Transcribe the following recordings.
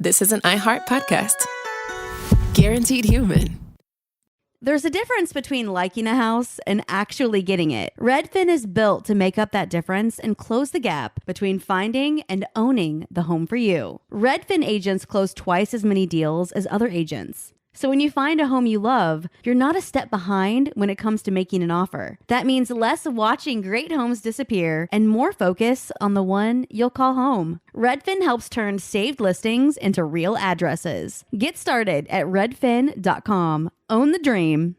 this is an iHeart podcast. Guaranteed human. There's a difference between liking a house and actually getting it. Redfin is built to make up that difference and close the gap between finding and owning the home for you. Redfin agents close twice as many deals as other agents. So when you find a home you love, you're not a step behind when it comes to making an offer. That means less watching great homes disappear and more focus on the one you'll call home. Redfin helps turn saved listings into real addresses. Get started at redfin.com. Own the dream.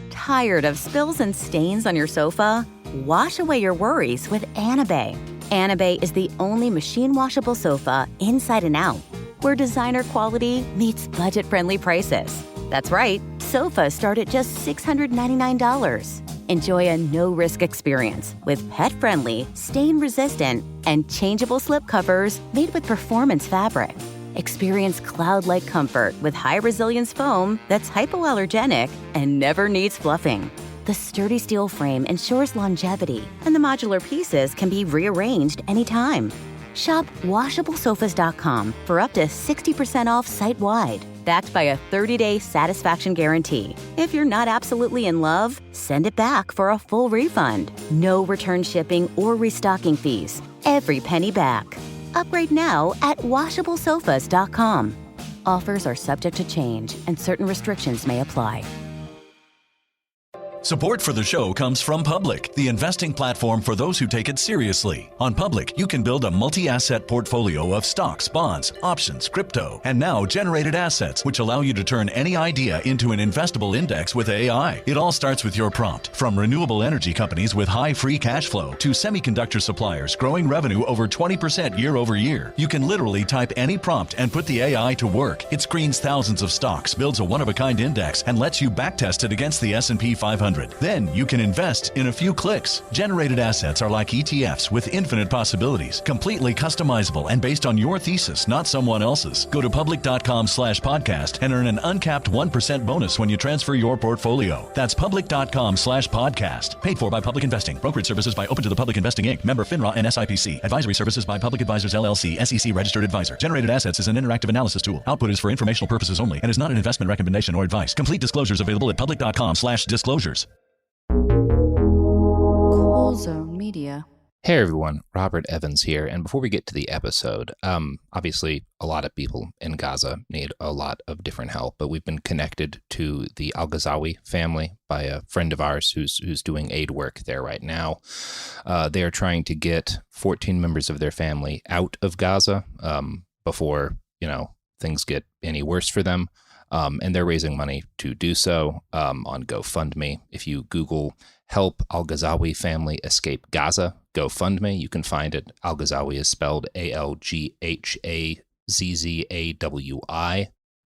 Tired of spills and stains on your sofa? Wash away your worries with Anabay. Anabay is the only machine washable sofa inside and out, where designer quality meets budget-friendly prices. That's right, sofas start at just $699. Enjoy a no-risk experience with pet-friendly, stain-resistant, and changeable slip covers made with performance fabric. Experience cloud-like comfort with high-resilience foam that's hypoallergenic and never needs fluffing. The sturdy steel frame ensures longevity, and the modular pieces can be rearranged anytime. Shop WashableSofas.com for up to 60% off site-wide, backed by a 30-day satisfaction guarantee. If you're not absolutely in love, send it back for a full refund. No return shipping or restocking fees. Every penny back. Upgrade now at WashableSofas.com. Offers are subject to change, and certain restrictions may apply. Support for the show comes from Public, the investing platform for those who take it seriously. On Public, you can build a multi-asset portfolio of stocks, bonds, options, crypto, and now generated assets, which allow you to turn any idea into an investable index with AI. It all starts with your prompt. From renewable energy companies with high free cash flow to semiconductor suppliers growing revenue over 20% year over year, you can literally type any prompt and put the AI to work. It screens thousands of stocks, builds a one-of-a-kind index, and lets you backtest it against the S&P 500. Then you can invest in a few clicks. Generated assets are like ETFs with infinite possibilities, completely customizable and based on your thesis, not someone else's. Go to public.com/podcast and earn an uncapped 1% bonus when you transfer your portfolio. That's public.com/podcast. Paid for by Public Investing. Brokerage services by Open to the Public Investing Inc. Member FINRA and SIPC. Advisory services by Public Advisors LLC, SEC registered advisor. Generated assets is an interactive analysis tool. Output is for informational purposes only and is not an investment recommendation or advice. Complete disclosures available at public.com/disclosures. Cool Zone Media. Hey everyone, Robert Evans here, and before we get to the episode, obviously a lot of people in Gaza need a lot of different help, but we've been connected to the Al-Ghazawi family by a friend of ours who's doing aid work there right now. They are trying to get 14 members of their family out of Gaza before, things get any worse for them. And they're raising money to do so on GoFundMe. If you Google Help Al-Ghazawi Family Escape Gaza, GoFundMe, you can find it. Al-Ghazawi is spelled ALGHAZZAWI.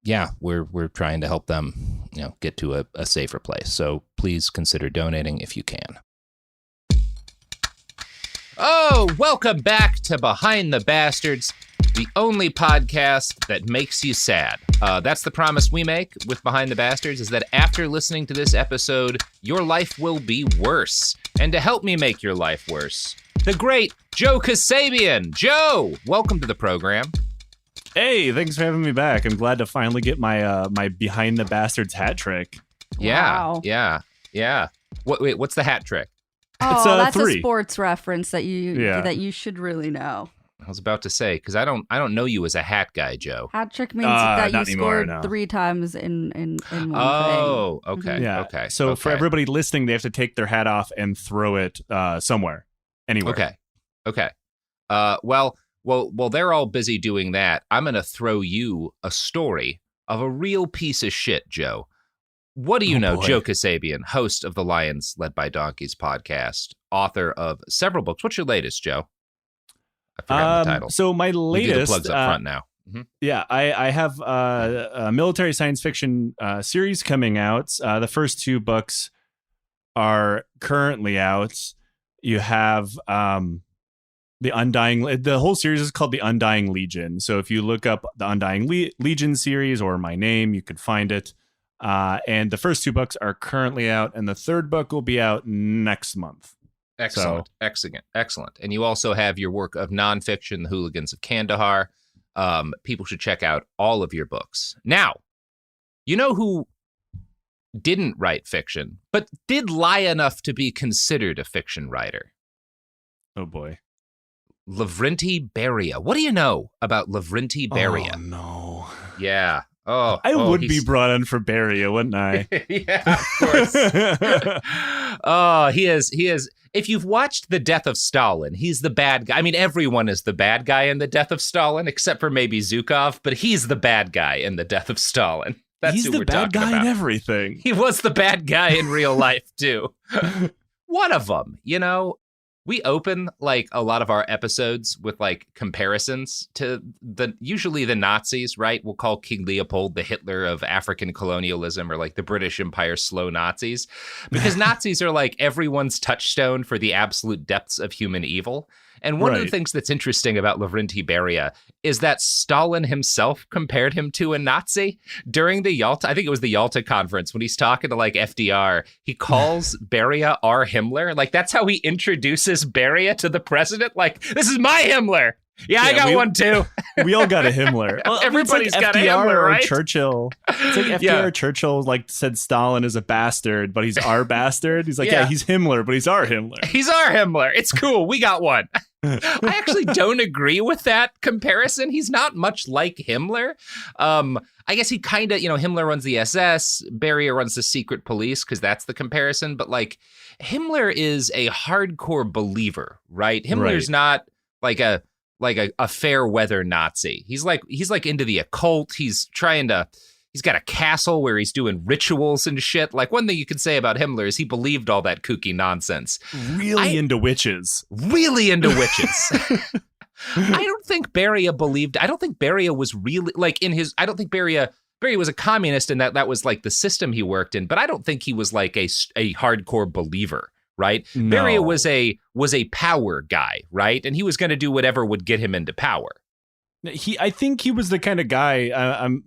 Yeah, we're trying to help them, get to a safer place. So please consider donating if you can. Oh, welcome back to Behind the Bastards, the only podcast that makes you sad. That's the promise we make with Behind the Bastards, is that after listening to this episode, your life will be worse. And to help me make your life worse, the great Joe Kassabian. Joe, welcome to the program. Hey, thanks for having me back. I'm glad to finally get my my Behind the Bastards hat trick. Yeah, wow. Yeah. What's the hat trick? Oh, that's 3. a sports reference that you should really know. I was about to say, because I don't know you as a hat guy, Joe. Hat trick means that you scored no. 3 times in one thing. Oh, okay. Mm-hmm. Yeah. Okay. So for everybody listening, they have to take their hat off and throw it somewhere, anywhere. Okay. Well, they're all busy doing that. I'm going to throw you a story of a real piece of shit, Joe. What do you know? Boy. Joe Kassabian, host of the Lions Led by Donkeys podcast, author of several books. What's your latest, Joe? I forgot the title. So my latest... We'll do the plugs up front now. Mm-hmm. Yeah, I have a military science fiction series coming out. The first 2 books are currently out. You have the Undying... The whole series is called The Undying Legion. So if you look up the Undying Legion series or my name, you could find it. And the first 2 books are currently out, and the 3rd book will be out next month. Excellent. And you also have your work of nonfiction, The Hooligans of Kandahar, people should check out all of your books. Now, you know who didn't write fiction, but did lie enough to be considered a fiction writer? Oh, boy. Lavrentiy Beria. What do you know about Lavrentiy Beria? Oh, no. Yeah. Oh, I would be brought in for Beria, wouldn't I? Yeah, of course. Oh, he is. If you've watched The Death of Stalin, he's the bad guy. I mean, everyone is the bad guy in The Death of Stalin, except for maybe Zhukov, but he's the bad guy in The Death of Stalin. He's the bad guy in everything. He was the bad guy in real life, too. One of them, you know? We open like a lot of our episodes with like comparisons to usually the Nazis, right? We'll call King Leopold the Hitler of African colonialism, or like the British Empire slow Nazis, because Nazis are like everyone's touchstone for the absolute depths of human evil. And one of the things that's interesting about Lavrentiy Beria is that Stalin himself compared him to a Nazi during the Yalta. I think it was the Yalta conference when he's talking to like FDR. He calls Beria our Himmler. Like that's how he introduces Beria to the president. Like, this is my Himmler. Yeah, I got one too. We all got a Himmler. Well, everybody's like got FDR a Himmler, right? Or Churchill. It's like FDR or Churchill like said Stalin is a bastard, but he's our bastard. He's like, yeah, he's Himmler, but he's our Himmler. He's our Himmler. It's cool. We got one. I actually don't agree with that comparison. He's not much like Himmler. I guess he kind of, Himmler runs the SS, Beria runs the secret police, because that's the comparison. But like, Himmler is a hardcore believer, right? Himmler's not like a fair weather Nazi. He's like into the occult. He's got a castle where he's doing rituals and shit. Like, one thing you could say about Himmler is he believed all that kooky nonsense. Really into witches. Really into witches. I don't think Beria was really like I don't think Beria was a communist, and that was like the system he worked in, but I don't think he was like a hardcore believer. Right? No. Beria was a power guy, right? And he was going to do whatever would get him into power. I think he was the kind of guy.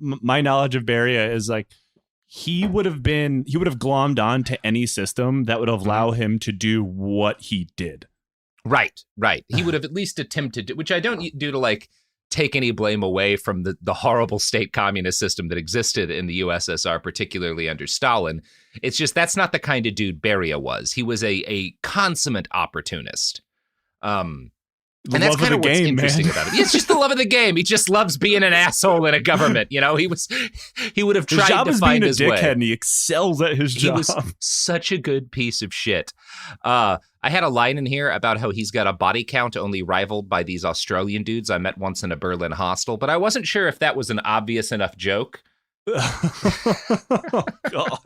My knowledge of Beria is like he would have glommed on to any system that would allow him to do what he did. Right. He would have at least attempted to, which I don't do to like take any blame away from the horrible state communist system that existed in the USSR, particularly under Stalin. It's just that's not the kind of dude Beria was. He was a consummate opportunist. And that's kind of what's interesting about him. It's just the love of the game. He just loves being an asshole in a government. He would have tried to find his way. And he excels at his job. He was such a good piece of shit. I had a line in here about how he's got a body count only rivaled by these Australian dudes I met once in a Berlin hostel, but I wasn't sure if that was an obvious enough joke. Oh, God.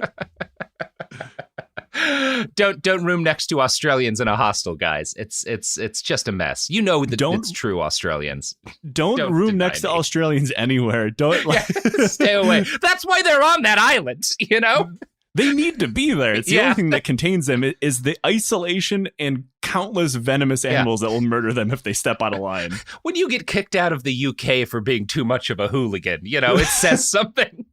Don't room next to Australians in a hostel, guys. It's just a mess. It's true, Australians. Don't room next to Australians anywhere. Don't stay away. That's why they're on that island, They need to be there. It's the only thing that contains them is the isolation and countless venomous animals that will murder them if they step out of line. When you get kicked out of the UK for being too much of a hooligan, it says something.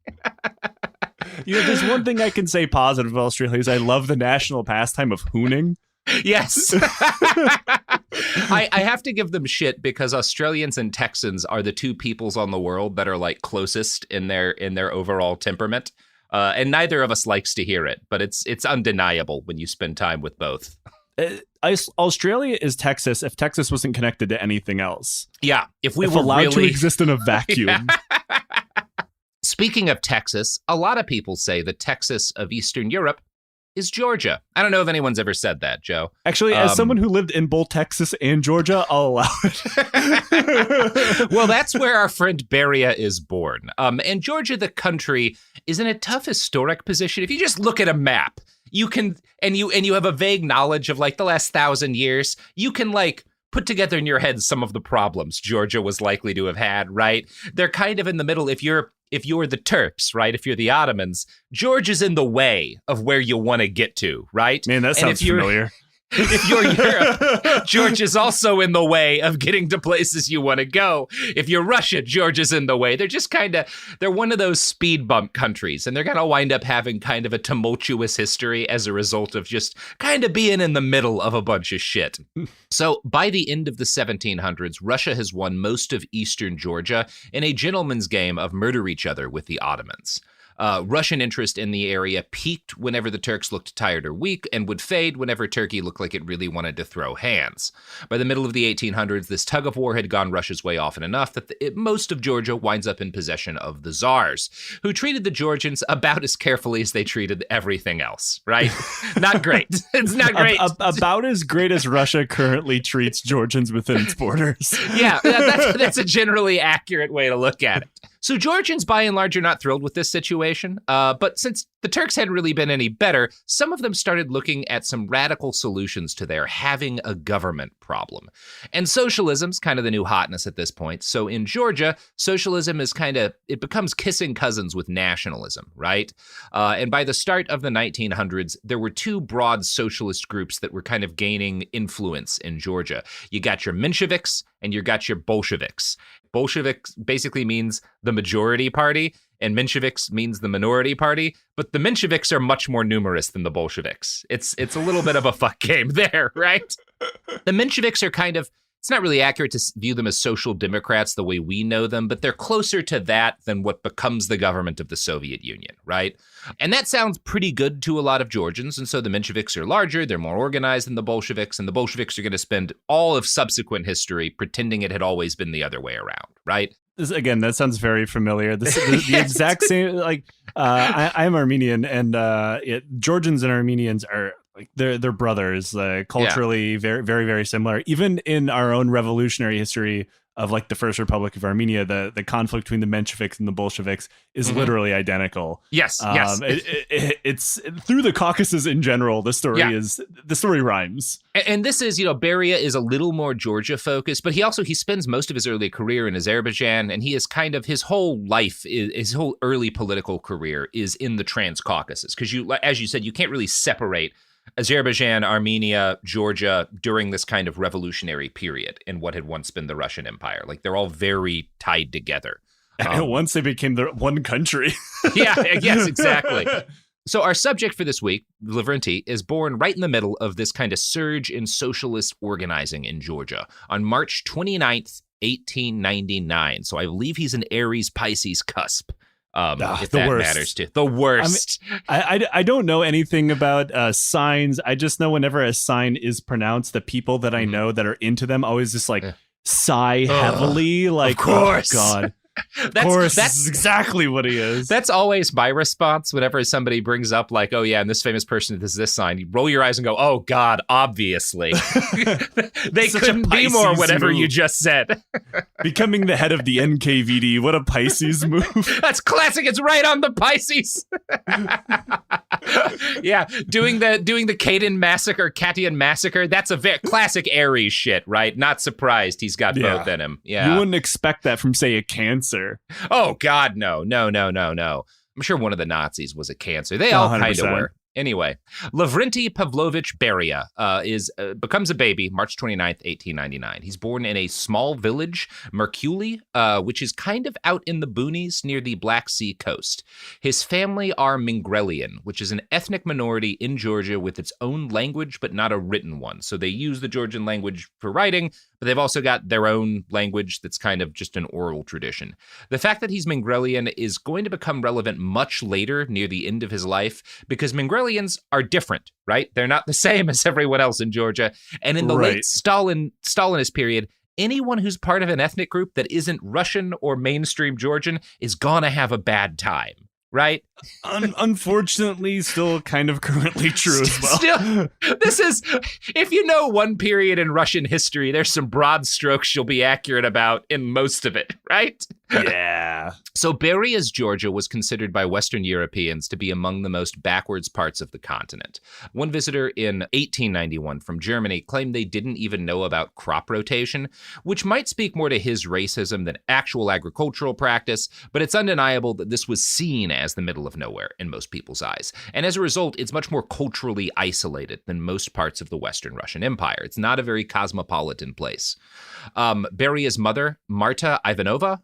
There's one thing I can say positive about Australia is I love the national pastime of hooning. Yes. I have to give them shit because Australians and Texans are the two peoples on the world that are like closest in their overall temperament. And neither of us likes to hear it, but it's undeniable when you spend time with both. Australia is Texas if Texas wasn't connected to anything else. Yeah. If we were allowed to exist in a vacuum. Yeah. Speaking of Texas, a lot of people say the Texas of Eastern Europe is Georgia. I don't know if anyone's ever said that, Joe. Actually, as someone who lived in both Texas and Georgia, I'll allow it. Well, that's where our friend Beria is born. And Georgia, the country, is in a tough historic position. If you just look at a map, you can, and you have a vague knowledge of like the last 1,000 years, you can like put together in your head some of the problems Georgia was likely to have had, right? They're kind of in the middle. If you're the Turks, right? If you're the Ottomans, Georgia's in the way of where you want to get to, right? Man, that sounds familiar. If you're Europe, Georgia's also in the way of getting to places you want to go. If you're Russia, Georgia's in the way. They're just they're one of those speed bump countries, and they're going to wind up having kind of a tumultuous history as a result of just kind of being in the middle of a bunch of shit. So by the end of the 1700s, Russia has won most of eastern Georgia in a gentleman's game of murder each other with the Ottomans. Russian interest in the area peaked whenever the Turks looked tired or weak and would fade whenever Turkey looked like it really wanted to throw hands. By the middle of the 1800s, this tug of war had gone Russia's way often enough that most of Georgia winds up in possession of the Tsars, who treated the Georgians about as carefully as they treated everything else, right? Not great. It's not great. About as great as Russia currently treats Georgians within its borders. Yeah, that's a generally accurate way to look at it. So Georgians, by and large, are not thrilled with this situation. But since the Turks hadn't really been any better, some of them started looking at some radical solutions to their having a government problem. And socialism's kind of the new hotness at this point. So in Georgia, socialism is it becomes kissing cousins with nationalism, right? And by the start of the 1900s, there were two broad socialist groups that were kind of gaining influence in Georgia. You got your Mensheviks and you got your Bolsheviks. Bolsheviks basically means the majority party, and Mensheviks means the minority party. But the Mensheviks are much more numerous than the Bolsheviks. It's a little bit of a fuck game there, right? The Mensheviks are it's not really accurate to view them as social democrats the way we know them, but they're closer to that than what becomes the government of the Soviet Union, right? And that sounds pretty good to a lot of Georgians, and so the Mensheviks are larger, they're more organized than the Bolsheviks, and the Bolsheviks are going to spend all of subsequent history pretending it had always been the other way around, right? Again, that sounds very familiar. This is the exact same, I'm Armenian, and Georgians and Armenians are like they're brothers, culturally very, very, very similar. Even in our own revolutionary history of like the First Republic of Armenia, the conflict between the Mensheviks and the Bolsheviks is literally identical. Yes. It's through the Caucasus in general. The story rhymes. And this is, Beria is a little more Georgia focused, but he spends most of his early career in Azerbaijan, and he is his whole life, his whole early political career is in the Transcaucasus, because as you said, you can't really separate Azerbaijan, Armenia, Georgia during this kind of revolutionary period in what had once been the Russian Empire. Like, they're all very tied together. And once they became the one country. Yes, exactly. So our subject for this week, Lavrentiy, is born right in the middle of this kind of surge in socialist organizing in Georgia on March 29th, 1899. So I believe he's an Aries Pisces cusp. If that matters too. The worst. I don't know anything about signs. I just know whenever a sign is pronounced, the people that I know that are into them always just sigh heavily. Like, of course. Oh, God. That's exactly what he is. That's always my response whenever somebody brings up like, oh yeah, and this famous person does this sign. You roll your eyes and go, oh God, obviously. They couldn't be more whatever you just said. Becoming the head of the NKVD, what a Pisces move. That's classic. It's right on the Pisces. Yeah, doing the Katian massacre. That's a very classic Aries shit, right? Not surprised he's got both in him. Yeah, you wouldn't expect that from, say, a Cancer. Oh God, no. I'm sure one of the Nazis was a Cancer. They all kind of were. Anyway, Lavrentiy Pavlovich Beria becomes a baby March 29th, 1899. He's born in a small village, Merculi, which is kind of out in the boonies near the Black Sea coast. His family are Mingrelian, which is an ethnic minority in Georgia with its own language, but not a written one. So they use the Georgian language for writing, but they've also got their own language that's kind of just an oral tradition. The fact that he's Mingrelian is going to become relevant much later, near the end of his life, because Mingrelians are different, right? They're not the same as everyone else in Georgia. And in the late Stalinist period, anyone who's part of an ethnic group that isn't Russian or mainstream Georgian is gonna have a bad time, right? Unfortunately, still kind of currently true as well. Still, this is, if you know one period in Russian history, there's some broad strokes you'll be accurate about in most of it, right? Yeah. So So Beria's Georgia was considered by Western Europeans to be among the most backwards parts of the continent. One visitor in 1891 from Germany claimed they didn't even know about crop rotation, which might speak more to his racism than actual agricultural practice, but it's undeniable that this was seen as the middle of nowhere in most people's eyes. And as a result, it's much more culturally isolated than most parts of the Western Russian Empire. It's not a very cosmopolitan place. Beria's mother, Marta Ivanova,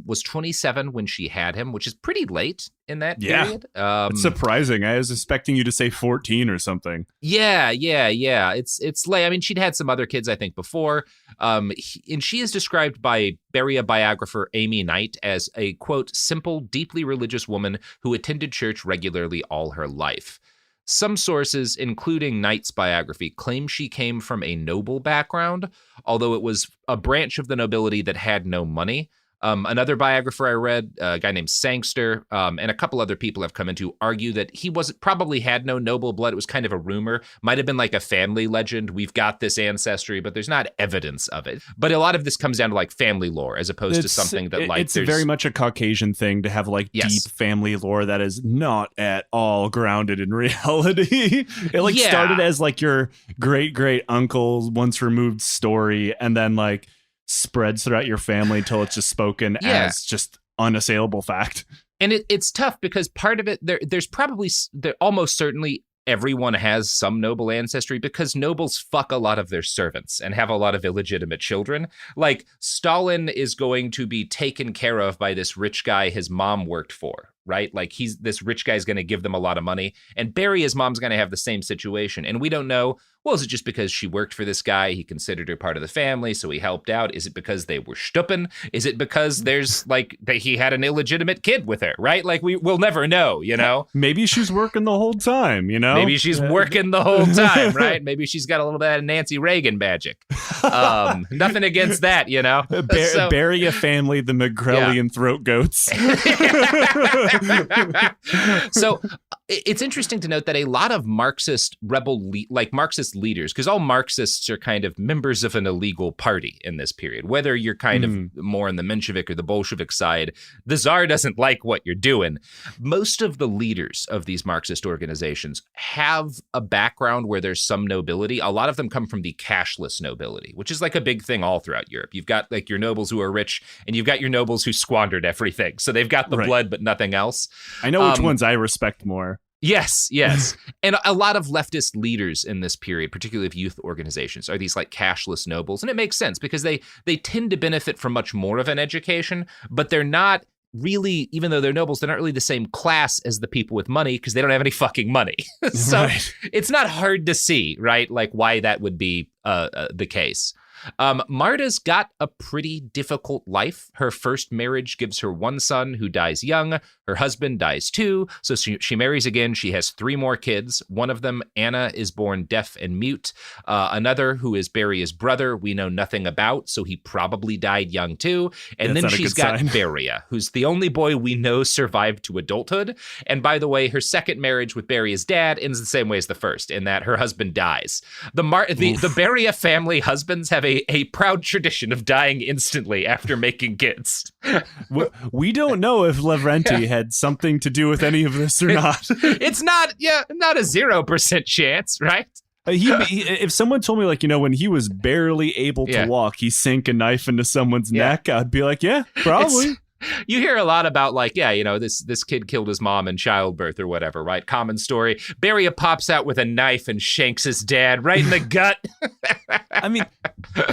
was 27 when she had him, which is pretty late in that period. It's surprising. I was expecting you to say 14 or something. Yeah. It's late. I mean, she'd had some other kids, I think, before. And she is described by Beria biographer Amy Knight as a, quote, simple, deeply religious woman who attended church regularly all her life. Some sources, including Knight's biography, claim she came from a noble background, although it was a branch of the nobility that had no money. Another biographer I read, a guy named Sangster, and a couple other people have come in to argue that he probably had no noble blood. It was kind of a rumor, might have been like a family legend. We've got this ancestry, but there's not evidence of it. But a lot of this comes down to like family lore as opposed to something that like it's very much a Caucasian thing to have like deep family lore that is not at all grounded in reality. It started as like your great uncle's once removed story, and then like spreads throughout your family until it's just spoken as just unassailable fact. And it's tough because part of it, there's almost certainly everyone has some noble ancestry because nobles fuck a lot of their servants and have a lot of illegitimate children. Like Stalin is going to be taken care of by this rich guy his mom worked for, right? Like this rich guy's going to give them a lot of money, and Beria's mom's going to have the same situation. And we don't know, well, is it just because she worked for this guy, he considered her part of the family, so he helped out? Is it because they were stuppen? Is it because there's like that he had an illegitimate kid with her, right? Like we'll never know, you know? Maybe she's working the whole time, you know? Maybe she's working the whole time, right? Maybe she's got a little bit of Nancy Reagan magic. Nothing against that, you know? Beria family, the McGrellian throat goats. So it's interesting to note that a lot of Marxist Marxist leaders, because all Marxists are kind of members of an illegal party in this period, whether you're kind of more on the Menshevik or the Bolshevik side, the Tsar doesn't like what you're doing. Most of the leaders of these Marxist organizations have a background where there's some nobility. A lot of them come from the cashless nobility, which is like a big thing all throughout Europe. You've got like your nobles who are rich, and you've got your nobles who squandered everything. So they've got the blood, but nothing else. I know which ones I respect more. Yes. And a lot of leftist leaders in this period, particularly of youth organizations, are these like cashless nobles. And it makes sense because they tend to benefit from much more of an education, but they're not really, even though they're nobles, they're not really the same class as the people with money because they don't have any fucking money. So It's not hard to see, right? Like why that would be the case. Marta's got a pretty difficult life. Her first marriage gives her one son who dies young. Her husband dies too. So she marries again. She has 3 more kids. One of them, Anna, is born deaf and mute. Another, who is Beria's brother, we know nothing about. So he probably died young too. And then she's got Beria, who's the only boy we know survived to adulthood. And by the way, her second marriage with Beria's dad ends the same way as the first, in that her husband dies. The Beria family husbands have a proud tradition of dying instantly after making kids. We don't know if Lavrentiy had something to do with any of this or not. It's not a 0% chance, right? If someone told me, like, you know, when he was barely able to walk, he sank a knife into someone's neck, I'd be like, yeah, probably. You hear a lot about like, this kid killed his mom in childbirth or whatever, right? Common story. Beria pops out with a knife and shanks his dad right in the gut. I mean,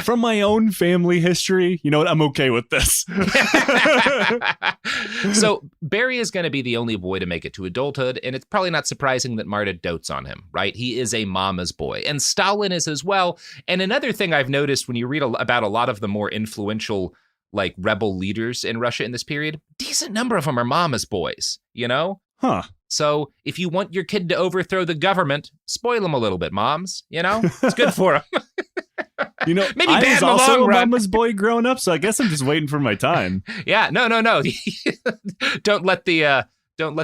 from my own family history, you know what? I'm okay with this. So Beria is going to be the only boy to make it to adulthood, and it's probably not surprising that Marta dotes on him, right? He is a mama's boy, and Stalin is as well. And another thing I've noticed when you read about a lot of the more influential like rebel leaders in Russia in this period, decent number of them are mama's boys, you know? Huh. So if you want your kid to overthrow the government, spoil them a little bit, moms, you know? It's good for them. You know, maybe I was also a mama's boy growing up, so I guess I'm just waiting for my time. Yeah, no. Don't let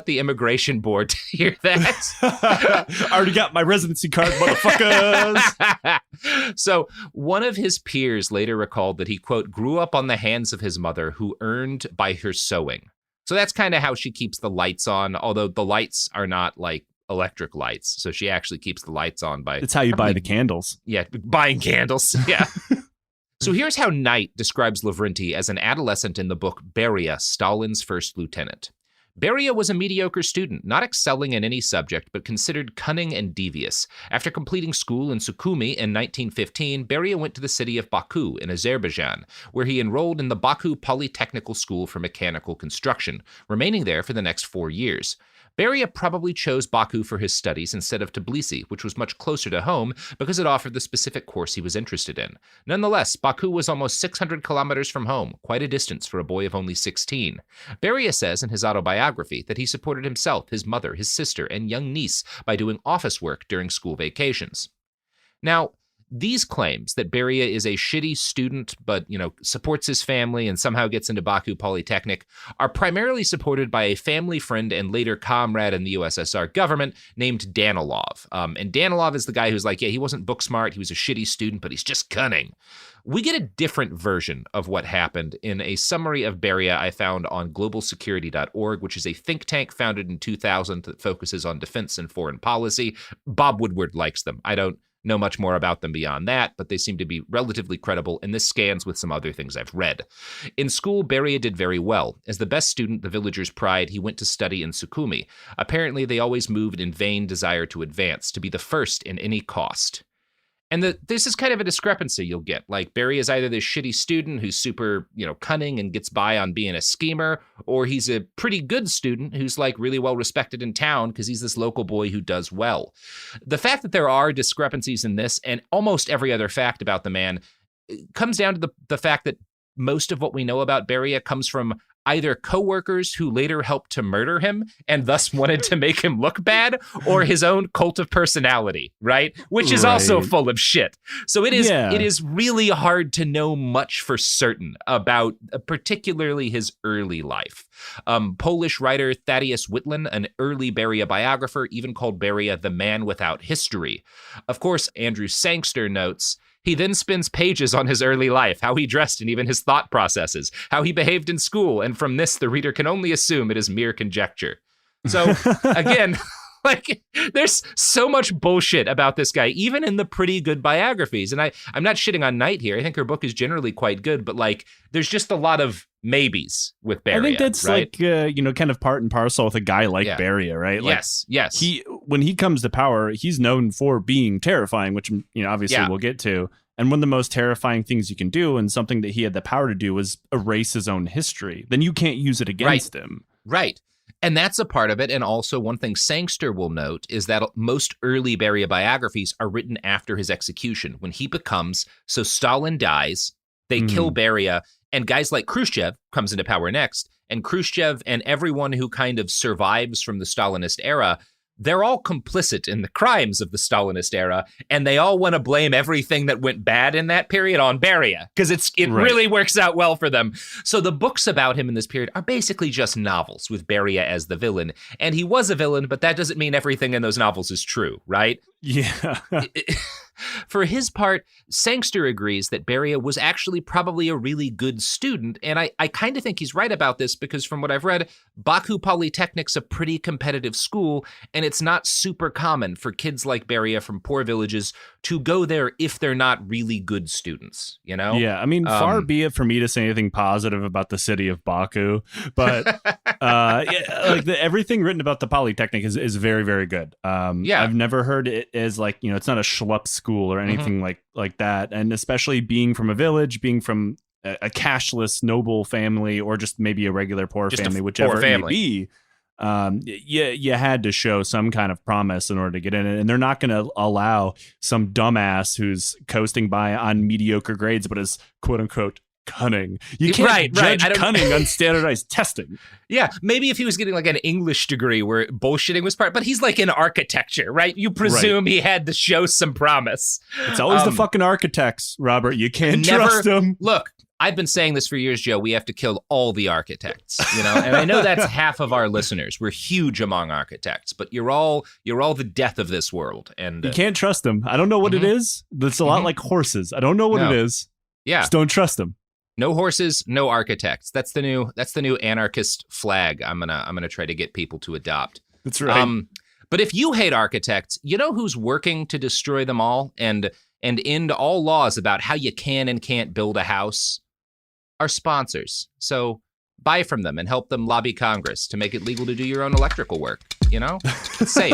the immigration board hear that. I already got my residency card, motherfuckers. So one of his peers later recalled that he, quote, grew up on the hands of his mother, who earned by her sewing. So that's kind of how she keeps the lights on, although the lights are not like electric lights. So she actually keeps the lights on by... It's how you buy the candles. Yeah, buying candles. Yeah. So here's how Knight describes Lavrentiy as an adolescent in the book Beria, Stalin's First Lieutenant. Beria was a mediocre student, not excelling in any subject, but considered cunning and devious. After completing school in Sukhumi in 1915, Beria went to the city of Baku in Azerbaijan, where he enrolled in the Baku Polytechnical School for Mechanical Construction, remaining there for the next 4 years. Beria probably chose Baku for his studies instead of Tbilisi, which was much closer to home because it offered the specific course he was interested in. Nonetheless, Baku was almost 600 kilometers from home, quite a distance for a boy of only 16. Beria says in his autobiography that he supported himself, his mother, his sister, and young niece by doing office work during school vacations. Now, these claims that Beria is a shitty student, but, supports his family and somehow gets into Baku Polytechnic are primarily supported by a family friend and later comrade in the USSR government named Danilov. And Danilov is the guy who's like, yeah, he wasn't book smart, he was a shitty student, but he's just cunning. We get a different version of what happened in a summary of Beria I found on globalsecurity.org, which is a think tank founded in 2000 that focuses on defense and foreign policy. Bob Woodward likes them. I don't know much more about them beyond that, but they seem to be relatively credible, and this scans with some other things I've read. In school, Beria did very well. As the best student, the villagers' pride, he went to study in Sukhumi. Apparently, they always moved in vain desire to advance, to be the first in any cost. And this is kind of a discrepancy you'll get. Like, Beria is either this shitty student who's super, cunning and gets by on being a schemer, or he's a pretty good student who's, like, really well respected in town because he's this local boy who does well. The fact that there are discrepancies in this and almost every other fact about the man comes down to the fact that most of what we know about Beria comes from either coworkers who later helped to murder him and thus wanted to make him look bad, or his own cult of personality, right? Which is also full of shit. So it is really hard to know much for certain about particularly his early life. Polish writer Thaddeus Witlin, an early Beria biographer, even called Beria the man without history. Of course, Andrew Sangster notes, he then spends pages on his early life, how he dressed and even his thought processes, how he behaved in school, and from this the reader can only assume it is mere conjecture. So, again, there's so much bullshit about this guy, even in the pretty good biographies. And I'm not shitting on Knight here. I think her book is generally quite good, but, there's just a lot of maybes with Beria. I think that's right? kind of part and parcel with a guy like Beria, right? Yes. When he comes to power, he's known for being terrifying, which, obviously we'll get to. And one of the most terrifying things you can do, and something that he had the power to do, was erase his own history. Then you can't use it against him. Right. And that's a part of it. And also one thing Sangster will note is that most early Beria biographies are written after his execution. When he so Stalin dies, they kill Beria, and guys like Khrushchev comes into power next, and Khrushchev and everyone who kind of survives from the Stalinist era, they're all complicit in the crimes of the Stalinist era, and they all want to blame everything that went bad in that period on Beria, because it really works out well for them. So the books about him in this period are basically just novels with Beria as the villain. And he was a villain, but that doesn't mean everything in those novels is true, right? Yeah. For his part, Sangster agrees that Beria was actually probably a really good student, and I kind of think he's right about this because from what I've read, Baku Polytechnic's a pretty competitive school, and it's not super common for kids like Beria from poor villages to go there if they're not really good students, Yeah, I mean, far be it for me to say anything positive about the city of Baku, but everything written about the Polytechnic is very, very good. I've never heard it as it's not a schlup school or anything like that, and especially being from a village, being from a cashless noble family, or just maybe a regular poor family, whichever it may be. You had to show some kind of promise in order to get in it, and they're not going to allow some dumbass who's coasting by on mediocre grades but is quote unquote cunning. You can't judge cunning on standardized testing. Yeah, maybe if he was getting an English degree where bullshitting was part, but he's in architecture, right? You presume he had to show some promise. It's always the fucking architects, Robert. You can't trust them. Look, I've been saying this for years, Joe. We have to kill all the architects, and I know that's half of our listeners. We're huge among architects, but you're all the death of this world. And you can't trust them. I don't know what it is. It's a lot like horses. I don't know what it is. Yeah. Just don't trust them. No horses, no architects. That's the new anarchist flag. I'm gonna try to get people to adopt. That's right. But if you hate architects, you know who's working to destroy them all and end all laws about how you can and can't build a house? Our sponsors. So buy from them and help them lobby Congress to make it legal to do your own electrical work. You know, it's safe.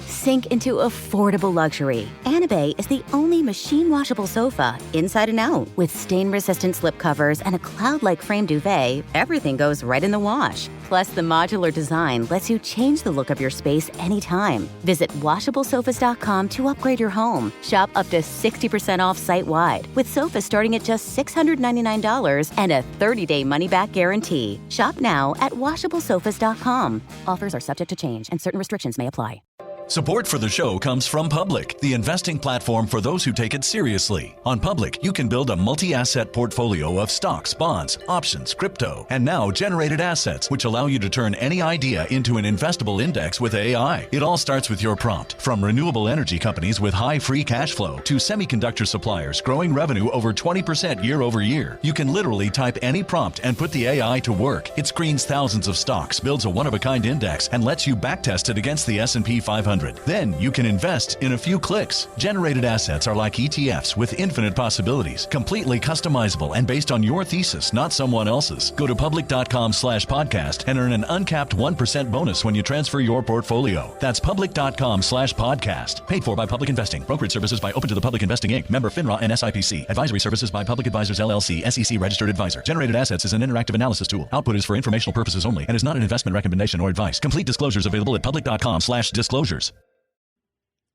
Sink into affordable luxury. Anabay is the only machine-washable sofa inside and out. With stain-resistant slip covers and a cloud-like frame duvet, everything goes right in the wash. Plus, the modular design lets you change the look of your space anytime. Visit WashableSofas.com to upgrade your home. Shop up to 60% off site-wide, with sofas starting at just $699 and a 30-day money-back guarantee. Shop now at WashableSofas.com. Offers are subject to change, and certain restrictions may apply. Support for the show comes from Public, the investing platform for those who take it seriously. On Public, you can build a multi-asset portfolio of stocks, bonds, options, crypto, and now generated assets, which allow you to turn any idea into an investable index with AI. It all starts with your prompt. From renewable energy companies with high free cash flow to semiconductor suppliers growing revenue over 20% year over year, you can literally type any prompt and put the AI to work. It screens thousands of stocks, builds a one-of-a-kind index, and lets you backtest it against the S&P 500. Then you can invest in a few clicks. Generated assets are like ETFs with infinite possibilities, completely customizable and based on your thesis, not someone else's. Go to public.com/podcast and earn an uncapped 1% bonus when you transfer your portfolio. That's public.com/podcast. Paid for by Public Investing. Brokerage services by Open to the Public Investing Inc. Member FINRA and SIPC. Advisory services by Public Advisors LLC, SEC registered advisor. Generated assets is an interactive analysis tool. Output is for informational purposes only and is not an investment recommendation or advice. Complete disclosures available at public.com/disclosures.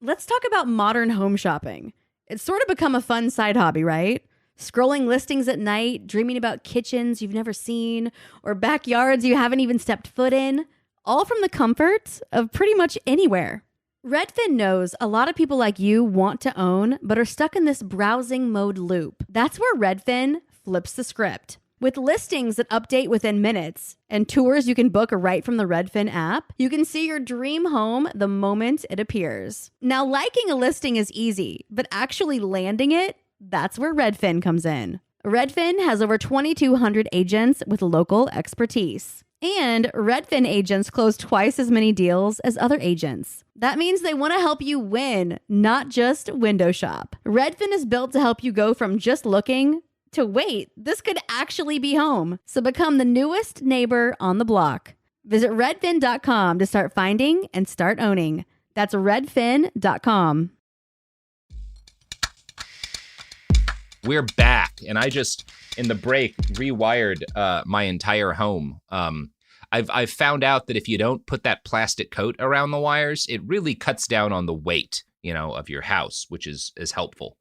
Let's talk about modern home shopping. It's sort of become a fun side hobby, right? Scrolling listings at night, dreaming about kitchens you've never seen, or backyards you haven't even stepped foot in, all from the comfort of pretty much anywhere. Redfin knows a lot of people like you want to own, but are stuck in this browsing mode loop. That's where Redfin flips the script. With listings that update within minutes and tours you can book right from the Redfin app, you can see your dream home the moment it appears. Now, liking a listing is easy, but actually landing it, that's where Redfin comes in. Redfin has over 2,200 agents with local expertise. And Redfin agents close twice as many deals as other agents. That means they want to help you win, not just window shop. Redfin is built to help you go from just looking to wait, this could actually be home. So become the newest neighbor on the block. Visit redfin.com to start finding and start owning. That's redfin.com. We're back, and I just, in the break, rewired my entire home. I've found out that if you don't put that plastic coat around the wires, it really cuts down on the weight, of your house, which is helpful.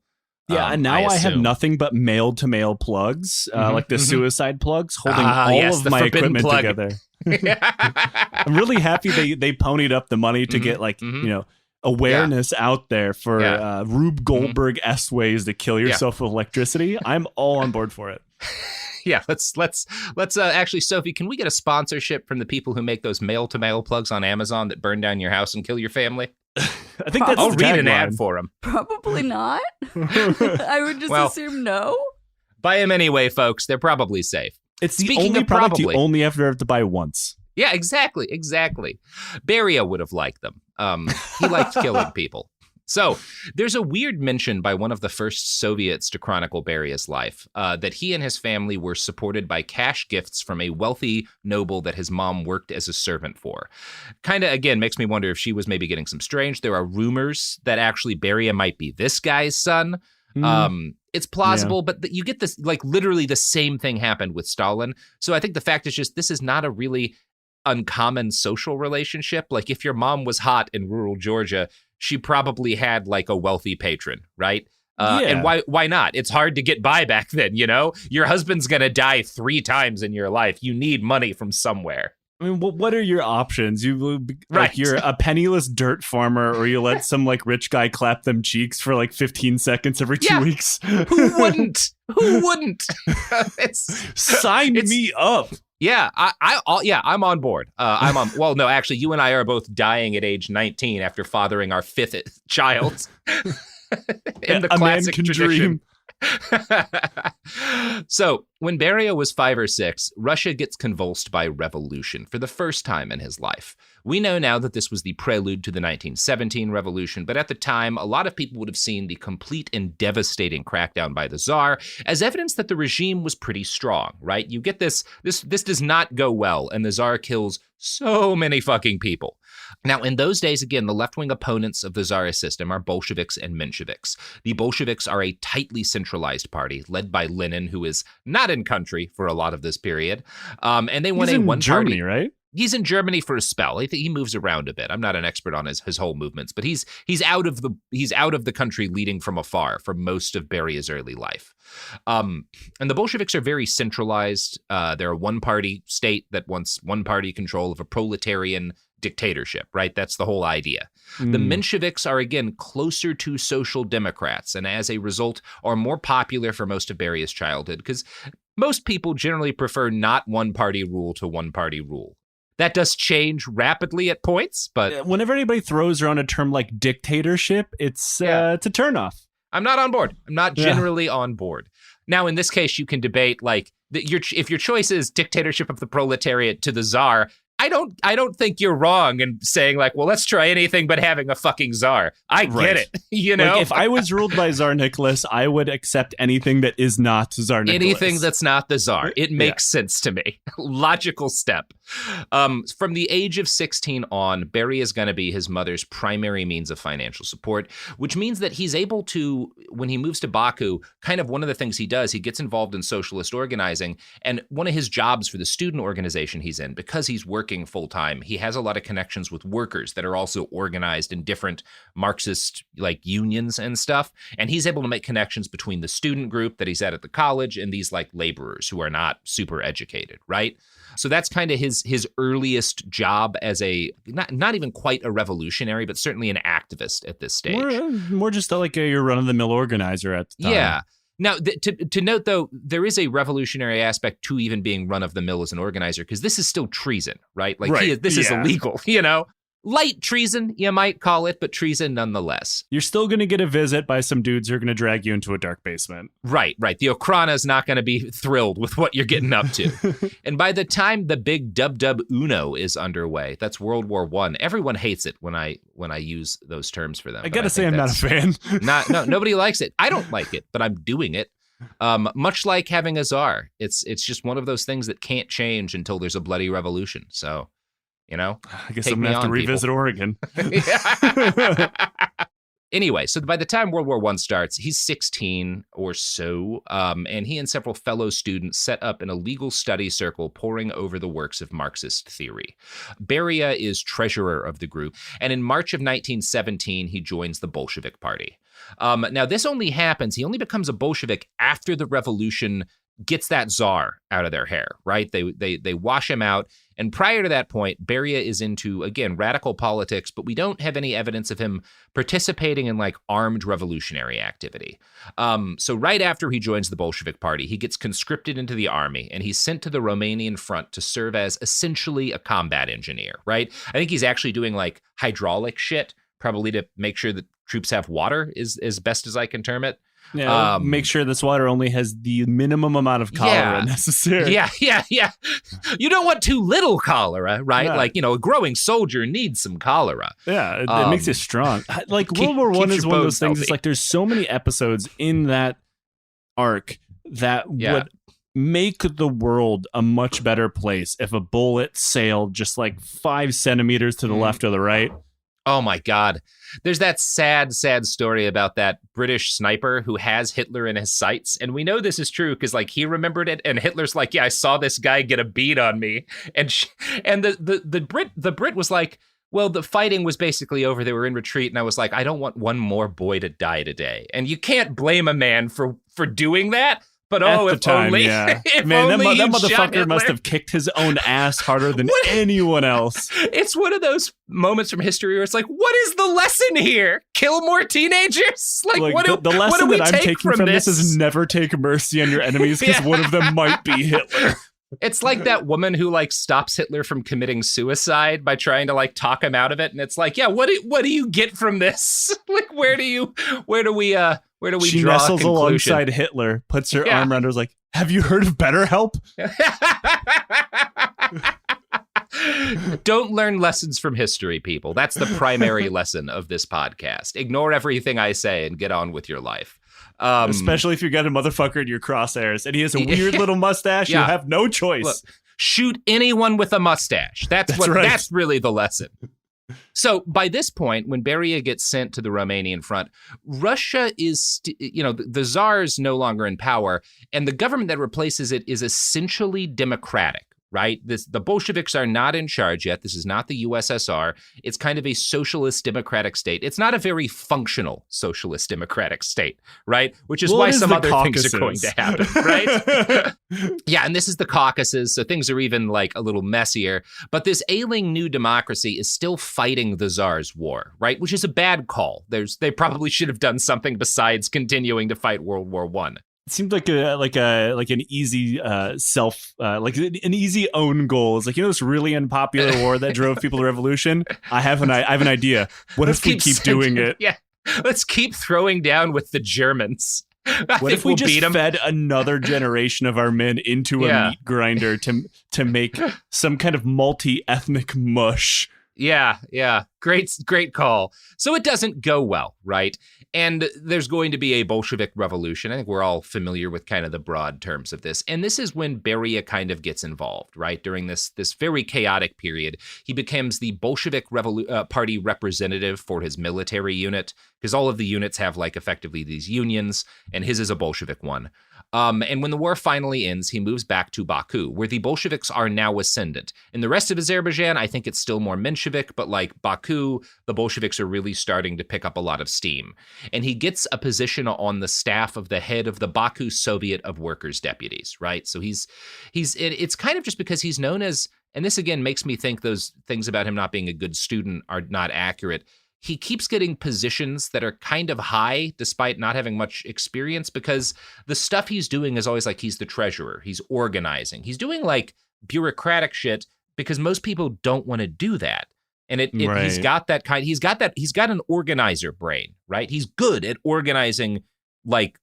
Yeah, and now I have nothing but male-to-male plugs, like the suicide plugs, holding all of my equipment together. I'm really happy they ponied up the money to get awareness out there for Rube Goldberg-esque ways to kill yourself with electricity. I'm all on board for it. Yeah, let's actually, Sophie, can we get a sponsorship from the people who make those male-to-male plugs on Amazon that burn down your house and kill your family? I think that's I'll read an ad for them. Probably not. I would just assume no. Buy them anyway, folks. They're probably safe. It's the only product you only have to buy once. Yeah, exactly. Beria would have liked them. He liked killing people. So there's a weird mention by one of the first Soviets to chronicle Beria's life, that he and his family were supported by cash gifts from a wealthy noble that his mom worked as a servant for. Kind of, again, makes me wonder if she was maybe getting some strange. There are rumors that actually Beria might be this guy's son. It's plausible, but you get this, literally the same thing happened with Stalin. So I think the fact is just this is not a really uncommon social relationship. Like if your mom was hot in rural Georgia, she probably had a wealthy patron, right? And why not? It's hard to get by back then, Your husband's going to die 3 times in your life. You need money from somewhere. I mean, what are your options? You're a penniless dirt farmer, or you let some rich guy clap them cheeks for 15 seconds every 2 weeks. Who wouldn't? Sign me up. Yeah, I'm on board. Well, no, actually, you and I are both dying at age 19 after fathering our 5th child. in the classic tradition. So, when Beria was 5 or 6, Russia gets convulsed by revolution for the first time in his life. We know now that this was the prelude to the 1917 revolution, but at the time, a lot of people would have seen the complete and devastating crackdown by the Tsar as evidence that the regime was pretty strong, right? You get this does not go well, and the Tsar kills so many fucking people. Now, in those days, again, the left-wing opponents of the Tsarist system are Bolsheviks and Mensheviks. The Bolsheviks are a tightly centralized party led by Lenin, who is not in country for a lot of this period. And they want a one-party. Germany, right? He's in Germany for a spell. I think he moves around a bit. I'm not an expert on his whole movements, but he's out of the country leading from afar for most of Beria's early life. And the Bolsheviks are very centralized. They're a one-party state that wants one-party control of a proletarian dictatorship, right? That's the whole idea. The Mensheviks are, again, closer to social democrats, and as a result are more popular for most of Beria's childhood, because most people generally prefer not one-party rule to one-party rule. That does change rapidly at points, but whenever anybody throws around a term like dictatorship, it's a turnoff. I'm not on board. I'm not generally on board. Now, in this case, you can debate like if your choice is dictatorship of the proletariat to the Tsar. I don't think you're wrong in saying like, well, let's try anything but having a fucking czar. I get it. You know, like if I was ruled by Tsar Nicholas, I would accept anything that is not Tsar Nicholas. Anything that's not the Tsar. It makes sense to me. Logical step. From the age of 16 on, Beria is going to be his mother's primary means of financial support, which means that he's able to, when he moves to Baku, kind of one of the things he does, he gets involved in socialist organizing. And one of his jobs for the student organization he's in, because he's working full-time, he has a lot of connections with workers that are also organized in different Marxist like unions and stuff. And he's able to make connections between the student group that he's at the college and these like laborers who are not super educated, right? So that's kind of his earliest job as a, not even quite a revolutionary, but certainly an activist at this stage. More just like your run-of-the-mill organizer at the time. Yeah. Now, to note, though, there is a revolutionary aspect to even being run-of-the-mill as an organizer, because this is still treason, right? Like, this is illegal, you know? Light treason, you might call it, but treason nonetheless. You're still going to get a visit by some dudes who are going to drag you into a dark basement. Right. The Okhrana is not going to be thrilled with what you're getting up to. And by the time the big Dub Uno is underway, that's World War I, everyone hates it when I use those terms for them. I got to say I'm not a fan. Nobody likes it. I don't like it, but I'm doing it. Much like having a czar. It's just one of those things that can't change until there's a bloody revolution. So, you know, I guess I'm going to have to revisit Oregon. Anyway, so by the time World War I starts, he's 16 or so, and he and several fellow students set up an illegal study circle poring over the works of Marxist theory. Beria is treasurer of the group, and in March of 1917, he joins the Bolshevik Party. Now, this only happens, he only becomes a Bolshevik after the revolution gets that czar out of their hair, right? They wash him out. And prior to that point, Beria is into, again, radical politics, but we don't have any evidence of him participating in like armed revolutionary activity. So right after he joins the Bolshevik Party, he gets conscripted into the army and he's sent to the Romanian front to serve as essentially a combat engineer, right? I think he's actually doing like hydraulic shit, probably to make sure that troops have water is as best as I can term it. Yeah, make sure this water only has the minimum amount of cholera necessary. Yeah. You don't want too little cholera, right? Yeah. Like, you know, a growing soldier needs some cholera. Yeah, it makes it strong. Like World War I is one of those things. It's like there's so many episodes in that arc that would make the world a much better place if a bullet sailed just like 5 centimeters to the left or the right. Oh my God. There's that sad story about that British sniper who has Hitler in his sights. And we know this is true because like he remembered it and Hitler's like, yeah, I saw this guy get a bead on me. And the Brit was like, well, the fighting was basically over. They were in retreat. And I was like, I don't want one more boy to die today. And you can't blame a man for doing that. But if only that motherfucker must have kicked his own ass harder than anyone else. It's one of those moments from history where it's like, what is the lesson here? Kill more teenagers? Like the lesson that I'm taking from this is never take mercy on your enemies because one of them might be Hitler. It's like that woman who like stops Hitler from committing suicide by trying to like talk him out of it. And it's like, yeah, what do you get from this? Like, where do we She draw nestles a conclusion? alongside Hitler, puts her arm around her, is like, have you heard of BetterHelp? Don't learn lessons from history, people. That's the primary lesson of this podcast. Ignore everything I say and get on with your life. Especially if you got a motherfucker in your crosshairs and he has a weird little mustache, you have no choice. Look, shoot anyone with a mustache. That's really the lesson. So by this point, when Beria gets sent to the Romanian front, Russia is, the Tsar's no longer in power, and the government that replaces it is essentially democratic. Right? The Bolsheviks are not in charge yet. This is not the USSR. It's kind of a socialist democratic state. It's not a very functional socialist democratic state, right? Which is why some other things are going to happen, right? Yeah, and this is the Caucasus, so things are even like a little messier. But this ailing new democracy is still fighting the Tsar's war, right? Which is a bad call. They probably should have done something besides continuing to fight World War I. It seems like an easy an easy own goal. It's like, this really unpopular war that drove people to revolution. I have an idea. What if we keep doing it? Yeah, let's keep throwing down with the Germans. What if we just fed another generation of our men into a meat grinder to make some kind of multi-ethnic mush? Yeah. Great call. So it doesn't go well, right? And there's going to be a Bolshevik revolution. I think we're all familiar with kind of the broad terms of this. And this is when Beria kind of gets involved, right? During this very chaotic period, he becomes the Bolshevik party representative for his military unit, because all of the units have like effectively these unions, and his is a Bolshevik one. And when the war finally ends, he moves back to Baku, where the Bolsheviks are now ascendant. In the rest of Azerbaijan, I think it's still more Menshevik, but like Baku, the Bolsheviks are really starting to pick up a lot of steam. And he gets a position on the staff of the head of the Baku Soviet of Workers' Deputies, right? So it's kind of just because he's known as, and this again makes me think those things about him not being a good student are not accurate. He keeps getting positions that are kind of high despite not having much experience, because the stuff he's doing is always like he's the treasurer, he's organizing, he's doing like bureaucratic shit because most people don't want to do that. And he's got an organizer brain, right? He's good at organizing like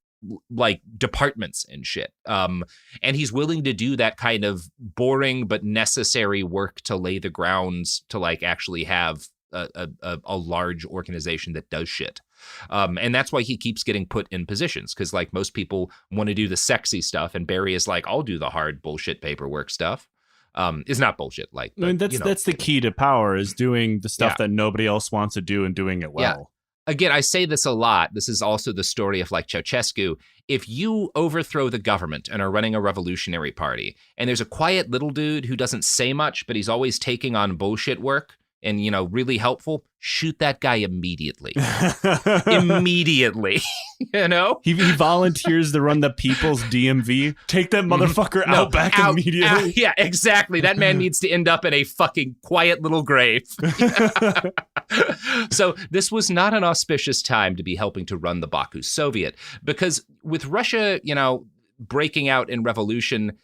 departments and shit. And he's willing to do that kind of boring but necessary work to lay the grounds to like actually have a large organization that does shit. And that's why he keeps getting put in positions, because like most people want to do the sexy stuff, and Barry is like, I'll do the hard bullshit paperwork stuff. Is not bullshit. Like, but, that's the key to power, is doing the stuff that nobody else wants to do and doing it well. Yeah. Again, I say this a lot. This is also the story of like Ceausescu. If you overthrow the government and are running a revolutionary party, and there's a quiet little dude who doesn't say much, but he's always taking on bullshit work and, really helpful, shoot that guy immediately. Immediately. He volunteers to run the People's DMV. Take that motherfucker out immediately. Yeah, exactly. That man needs to end up in a fucking quiet little grave. So this was not an auspicious time to be helping to run the Baku Soviet, because with Russia, breaking out in revolution,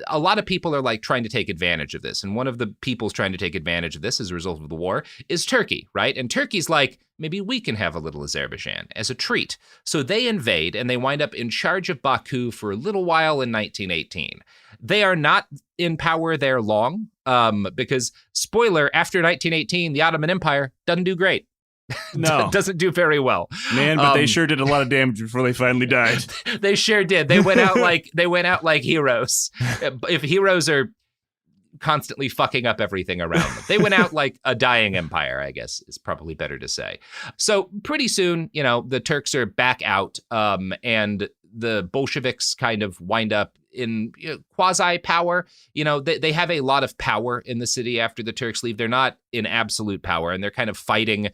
a lot of people are like trying to take advantage of this. And one of the people's trying to take advantage of this as a result of the war is Turkey, right? And Turkey's like, maybe we can have a little Azerbaijan as a treat. So they invade, and they wind up in charge of Baku for a little while in 1918. They are not in power there long, because, spoiler, after 1918, the Ottoman Empire doesn't do great. No. Doesn't do very well. Man, but they sure did a lot of damage before they finally died. They sure did. They went out like heroes. If heroes are constantly fucking up everything around them, they went out like a dying empire, I guess is probably better to say. So pretty soon, the Turks are back out, and the Bolsheviks kind of wind up in quasi power. They have a lot of power in the city after the Turks leave. They're not in absolute power, and they're kind of fighting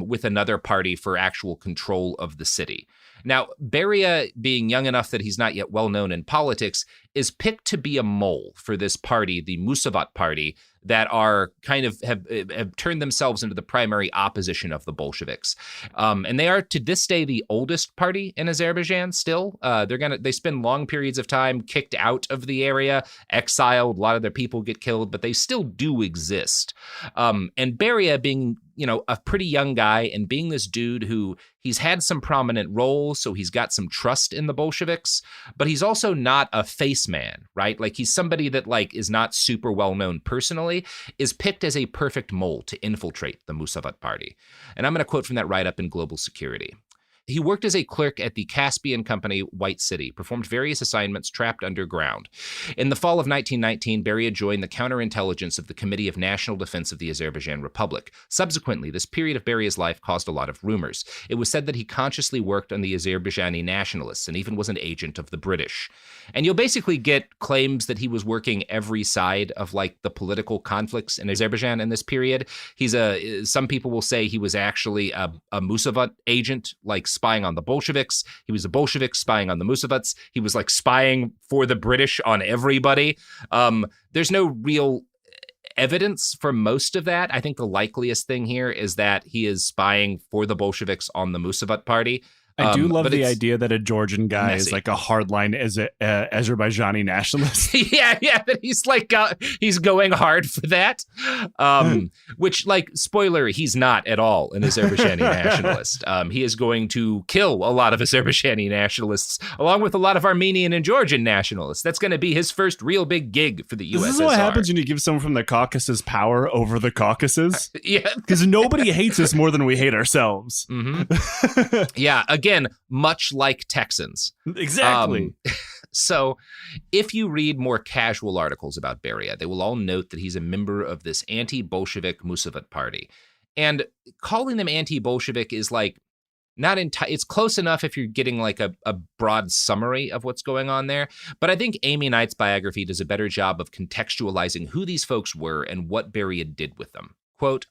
with another party for actual control of the city. Now, Beria, being young enough that he's not yet well known in politics, is picked to be a mole for this party, the Musavat party, that are kind of have turned themselves into the primary opposition of the Bolsheviks. And they are to this day the oldest party in Azerbaijan still. They spend long periods of time kicked out of the area, exiled, a lot of their people get killed, but they still do exist. And Beria being, a pretty young guy and being this dude who he's had some prominent roles, so he's got some trust in the Bolsheviks, but he's also not a face man, right? Like he's somebody that is not super well known personally, is picked as a perfect mole to infiltrate the Musavat party. And I'm going to quote from that write-up in Global Security. He worked as a clerk at the Caspian company White City, performed various assignments trapped underground. In the fall of 1919, Beria joined the counterintelligence of the Committee of National Defense of the Azerbaijan Republic. Subsequently, this period of Beria's life caused a lot of rumors. It was said that he consciously worked on the Azerbaijani nationalists and even was an agent of the British. And you'll basically get claims that he was working every side of the political conflicts in Azerbaijan in this period. Some people will say he was actually a Musavat agent, spying on the Bolsheviks. He was a Bolshevik spying on the Musavats. He was spying for the British on everybody. There's no real evidence for most of that. I think the likeliest thing here is that he is spying for the Bolsheviks on the Musavat party. I do love the idea that a Georgian guy is a hardline Azerbaijani nationalist. yeah, that he's going hard for that. Which, spoiler, he's not at all an Azerbaijani nationalist. He is going to kill a lot of Azerbaijani nationalists, along with a lot of Armenian and Georgian nationalists. That's going to be his first real big gig for the USSR. This is what happens when you give someone from the Caucasus power over the Caucasus. Yeah. Because nobody hates us more than we hate ourselves. Mm-hmm. Yeah, again, much like Texans. Exactly. So if you read more casual articles about Beria, they will all note that he's a member of this anti-Bolshevik Musavat party. And calling them anti-Bolshevik is it's close enough if you're getting a broad summary of what's going on there. But I think Amy Knight's biography does a better job of contextualizing who these folks were and what Beria did with them. Quote,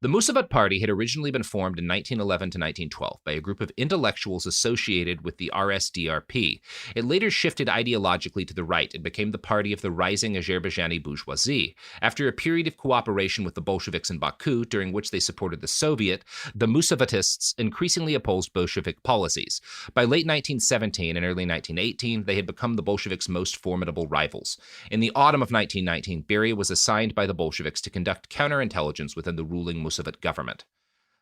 "The Musavat Party had originally been formed in 1911 to 1912 by a group of intellectuals associated with the RSDRP. It later shifted ideologically to the right and became the party of the rising Azerbaijani bourgeoisie. After a period of cooperation with the Bolsheviks in Baku, during which they supported the Soviet, the Musavatists increasingly opposed Bolshevik policies. By late 1917 and early 1918, they had become the Bolsheviks' most formidable rivals. In the autumn of 1919, Beria was assigned by the Bolsheviks to conduct counterintelligence within the ruling Musavat government."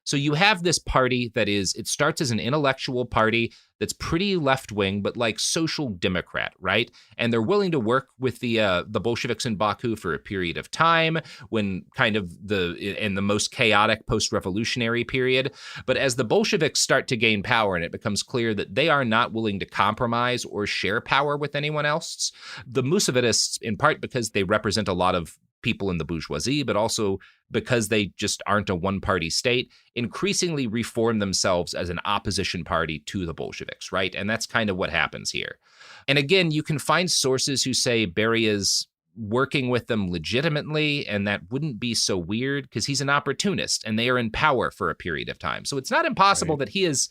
So you have this party it starts as an intellectual party that's pretty left-wing, but social democrat, right? And they're willing to work with the Bolsheviks in Baku for a period of time when in the most chaotic post-revolutionary period. But as the Bolsheviks start to gain power and it becomes clear that they are not willing to compromise or share power with anyone else, the Musavatists, in part because they represent a lot of people in the bourgeoisie, but also because they just aren't a one-party state, increasingly reform themselves as an opposition party to the Bolsheviks, right? And that's kind of what happens here. And again, you can find sources who say Beria's working with them legitimately, and that wouldn't be so weird because he's an opportunist and they are in power for a period of time. So it's not impossible that he's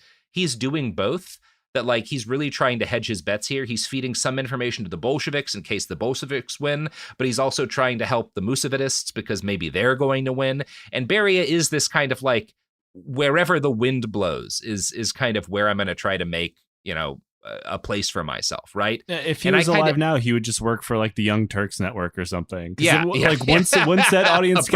doing both. That he's really trying to hedge his bets here. He's feeding some information to the Bolsheviks in case the Bolsheviks win, but he's also trying to help the Musavatists because maybe they're going to win. And Beria is this kind of wherever the wind blows is kind of where I'm going to try to make, a place for myself, right? If he was alive now, he would just work for the Young Turks Network or something. Once that audience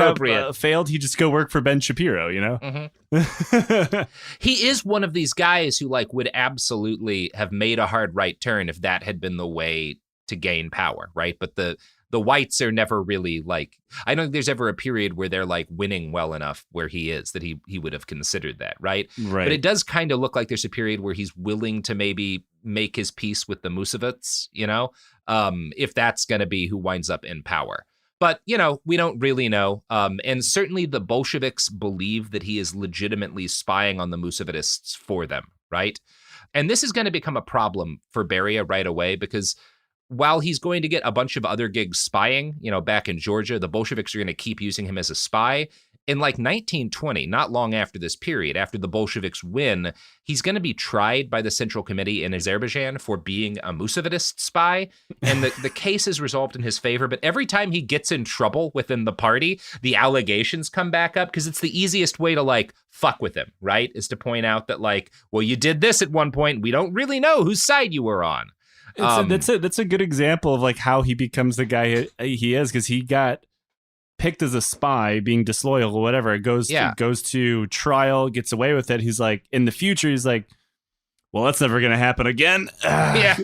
failed, he'd just go work for Ben Shapiro, Mm-hmm. He is one of these guys who would absolutely have made a hard right turn if that had been the way to gain power, right? But the whites are never really I don't think there's ever a period where they're winning well enough where he is that he would have considered that, right? But it does kind of look like there's a period where he's willing to maybe make his peace with the Musavats, if that's going to be who winds up in power. But, we don't really know. And certainly the Bolsheviks believe that he is legitimately spying on the Musavatists for them, right? And this is going to become a problem for Beria right away because while he's going to get a bunch of other gigs spying, back in Georgia, the Bolsheviks are going to keep using him as a spy. in like 1920, not long after this period, after the Bolsheviks win, he's going to be tried by the Central Committee in Azerbaijan for being a Mussolidist spy. And the case is resolved in his favor. But every time he gets in trouble within the party, the allegations come back up because it's the easiest way to like fuck with him, right? Is to point out that like, well, you did this at one point. We don't really know whose side you were on. That's a good example of like how he becomes the guy he is, because he got picked as a spy, being disloyal or whatever. Goes to trial, gets away with it. He's like, in the future, he's like, well, that's never going to happen again. Yeah.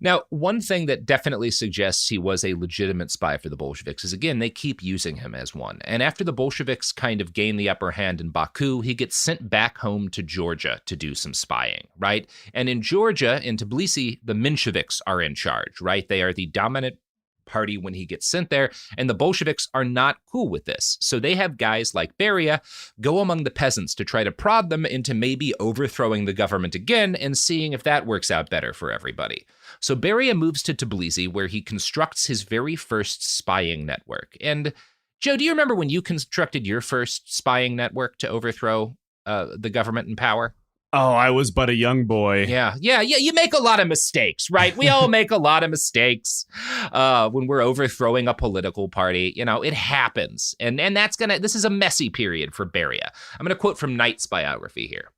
Now, one thing that definitely suggests he was a legitimate spy for the Bolsheviks is, again, they keep using him as one. And after the Bolsheviks kind of gain the upper hand in Baku, he gets sent back home to Georgia to do some spying, right? And in Georgia, in Tbilisi, the Mensheviks are in charge, right? They are the dominant party when he gets sent there, and the Bolsheviks are not cool with this. So they have guys like Beria go among the peasants to try to prod them into maybe overthrowing the government again and seeing if that works out better for everybody. So Beria moves to Tbilisi, where he constructs his very first spying network. And Joe, do you remember when you constructed your first spying network to overthrow the government in power? Oh, I was but a young boy. Yeah. You make a lot of mistakes, right? We all make a lot of mistakes when we're overthrowing a political party. You know, it happens. And this is a messy period for Beria. I'm going to quote from Knight's biography here.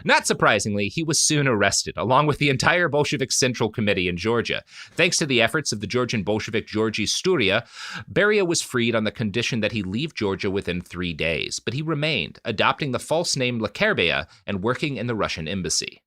Not surprisingly, he was soon arrested, along with the entire Bolshevik Central Committee in Georgia. Thanks to the efforts of the Georgian Bolshevik Georgy Sturia, Beria was freed on the condition that he leave Georgia within 3 days, but he remained, adopting the false name Lavrentiy and working in the Russian embassy.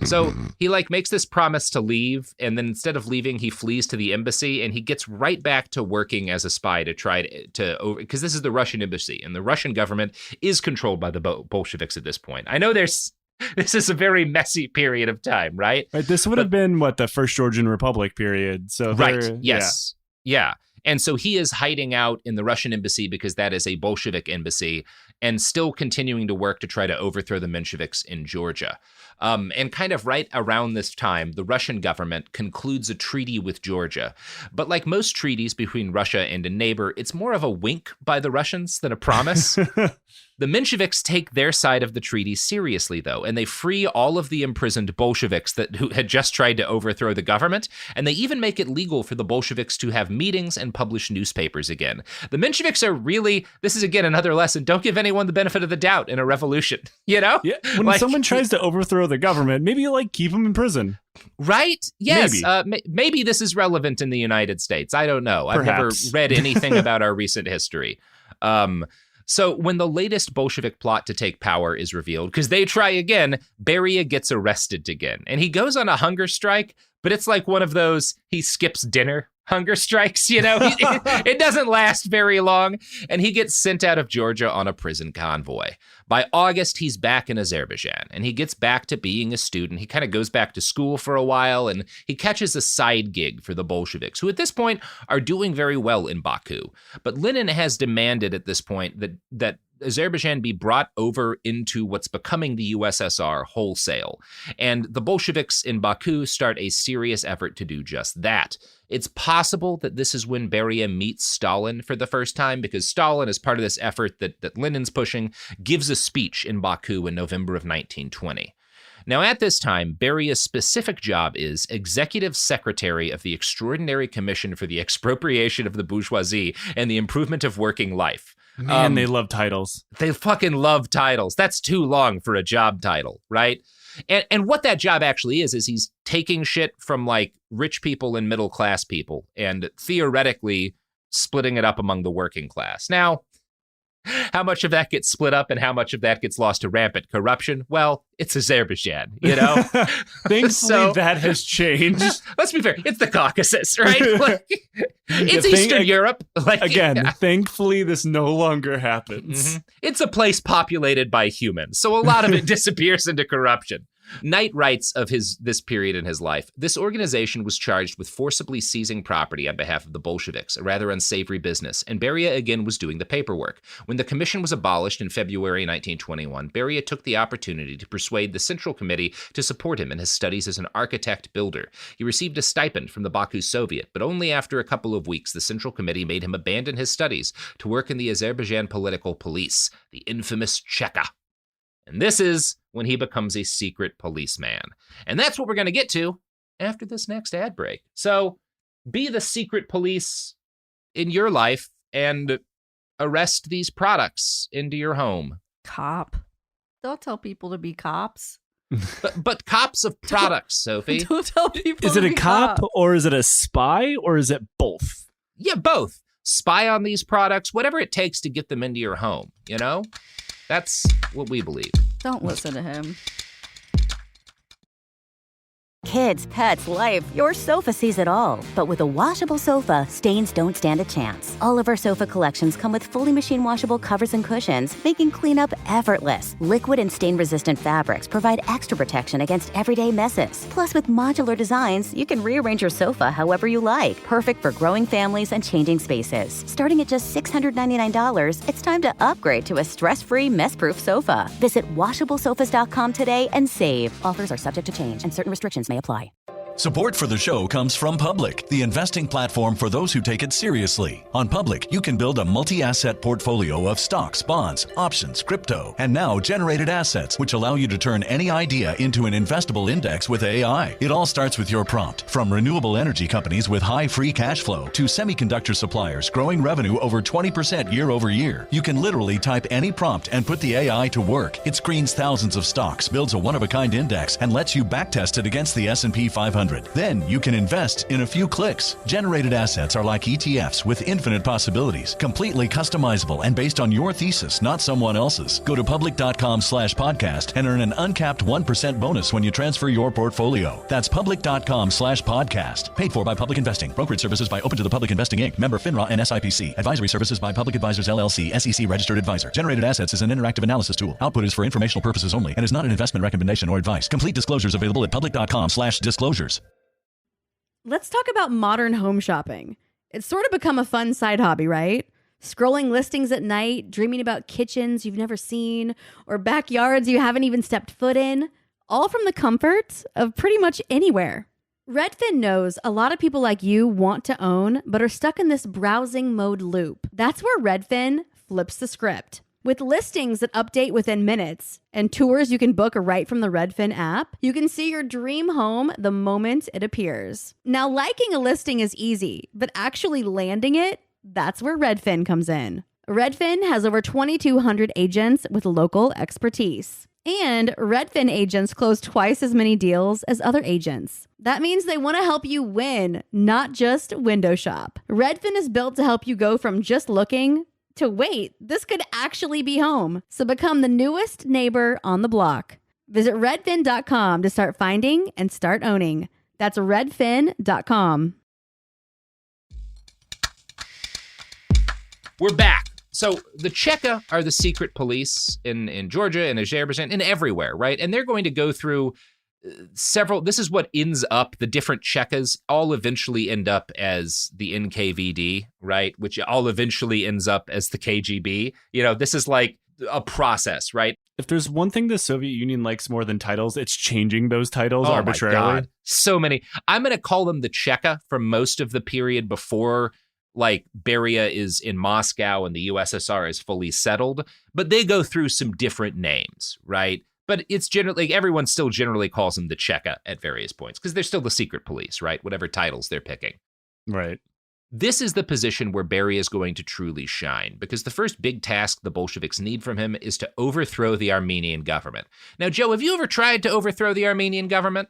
So he makes this promise to leave, and then instead of leaving, he flees to the embassy, and he gets right back to working as a spy to try to because this is the Russian embassy, and the Russian government is controlled by the Bolsheviks at this point. I know this is a very messy period of time, right? Right. This would have been the First Georgian Republic period. So right. Yes. Yeah. And so he is hiding out in the Russian embassy because that is a Bolshevik embassy, and still continuing to work to try to overthrow the Mensheviks in Georgia. And kind of right around this time, the Russian government concludes a treaty with Georgia. But like most treaties between Russia and a neighbor, it's more of a wink by the Russians than a promise. The Mensheviks take their side of the treaty seriously, though, and they free all of the imprisoned Bolsheviks who had just tried to overthrow the government, and they even make it legal for the Bolsheviks to have meetings and publish newspapers again. The Mensheviks are really, this is again another lesson, don't give anyone the benefit of the doubt in a revolution, you know? Yeah, when someone tries to overthrow the government, maybe keep them in prison. Right? Yes. Maybe this is relevant in the United States. I don't know. Perhaps. I've never read anything about our recent history. So when the latest Bolshevik plot to take power is revealed, because they try again, Beria gets arrested again. And he goes on a hunger strike, but it's like one of those, he skips dinner hunger strikes, you know? It doesn't last very long. And he gets sent out of Georgia on a prison convoy. By August, he's back in Azerbaijan, and he gets back to being a student. He kind of goes back to school for a while, and he catches a side gig for the Bolsheviks, who at this point are doing very well in Baku. But Lenin has demanded at this point that Azerbaijan be brought over into what's becoming the USSR wholesale. And the Bolsheviks in Baku start a serious effort to do just that. It's possible that this is when Beria meets Stalin for the first time, because Stalin, as part of this effort that Lenin's pushing, gives a speech in Baku in November of 1920. Now, at this time, Beria's specific job is Executive Secretary of the Extraordinary Commission for the Expropriation of the Bourgeoisie and the Improvement of Working Life. Man, they love titles. They fucking love titles. That's too long for a job title, right? And what that job actually is he's taking shit from rich people and middle class people and theoretically splitting it up among the working class. Now, how much of that gets split up and how much of that gets lost to rampant corruption? Well, it's Azerbaijan, you know? Thankfully, that has changed. Let's be fair. It's the Caucasus, right? It's Eastern Europe. Thankfully, this no longer happens. Mm-hmm. It's a place populated by humans, so a lot of it disappears into corruption. Knight writes of this period in his life. This organization was charged with forcibly seizing property on behalf of the Bolsheviks, a rather unsavory business, and Beria again was doing the paperwork. When the commission was abolished in February 1921, Beria took the opportunity to persuade the Central Committee to support him in his studies as an architect-builder. He received a stipend from the Baku Soviet, but only after a couple of weeks the Central Committee made him abandon his studies to work in the Azerbaijan political police, the infamous Cheka. And this is when he becomes a secret policeman. And that's what we're going to get to after this next ad break. So be the secret police in your life and arrest these products into your home. Cop. Don't tell people to be cops. But cops of products, Sophie. Don't tell people Is to it a be cop cops. or is it a spy or is it both? Yeah, both. Spy on these products, whatever it takes to get them into your home, you know? That's what we believe. Don't listen to him. Kids, pets, life, your sofa sees it all. But with a washable sofa, stains don't stand a chance. All of our sofa collections come with fully machine washable covers and cushions, making cleanup effortless. Liquid and stain-resistant fabrics provide extra protection against everyday messes. Plus, with modular designs, you can rearrange your sofa however you like. Perfect for growing families and changing spaces. Starting at just $699, it's time to upgrade to a stress-free, mess-proof sofa. Visit washablesofas.com today and save. Offers are subject to change and certain restrictions may apply. Support for the show comes from Public, the investing platform for those who take it seriously. On Public, you can build a multi-asset portfolio of stocks, bonds, options, crypto, and now generated assets, which allow you to turn any idea into an investable index with AI. It all starts with your prompt. From renewable energy companies with high free cash flow to semiconductor suppliers growing revenue over 20% year over year, you can literally type any prompt and put the AI to work. It screens thousands of stocks, builds a one-of-a-kind index, and lets you backtest it against the S&P 500. Then you can invest in a few clicks. Generated assets are like ETFs with infinite possibilities, completely customizable and based on your thesis, not someone else's. Go to public.com/podcast and earn an uncapped 1% bonus when you transfer your portfolio. That's public.com/podcast. Paid for by Public Investing. Brokerage services by Open to the Public Investing Inc. Member FINRA and SIPC. Advisory services by Public Advisors LLC, SEC registered advisor. Generated assets is an interactive analysis tool. Output is for informational purposes only and is not an investment recommendation or advice. Complete disclosures available at public.com/disclosures. Let's talk about modern home shopping. It's sort of become a fun side hobby, right? Scrolling listings at night, dreaming about kitchens you've never seen, or backyards you haven't even stepped foot in, all from the comfort of pretty much anywhere. Redfin knows a lot of people like you want to own, but are stuck in this browsing mode loop. That's where Redfin flips the script. With listings that update within minutes and tours you can book right from the Redfin app, you can see your dream home the moment it appears. Now, liking a listing is easy, but actually landing it, that's where Redfin comes in. Redfin has over 2,200 agents with local expertise. And Redfin agents close twice as many deals as other agents. That means they want to help you win, not just window shop. Redfin is built to help you go from just looking to wait, this could actually be home. So become the newest neighbor on the block. Visit redfin.com to start finding and start owning. That's redfin.com. We're back. So the Cheka are the secret police in Georgia and Azerbaijan and everywhere, right? And they're going to go through several, this is what ends up, the different Chekas all eventually end up as the NKVD, right? Which all eventually ends up as the KGB. You know, this is like a process, right? If there's one thing the Soviet Union likes more than titles, it's changing those titles arbitrarily. My God. So many. I'm going to call them the Cheka for most of the period before, like, Beria is in Moscow and the USSR is fully settled. But they go through some different names, right? But it's generally, everyone still generally calls them the Cheka at various points because they're still the secret police, right? Whatever titles they're picking. Right. This is the position where Beria is going to truly shine because the first big task the Bolsheviks need from him is to overthrow the Armenian government. Now, Joe, have you ever tried to overthrow the Armenian government?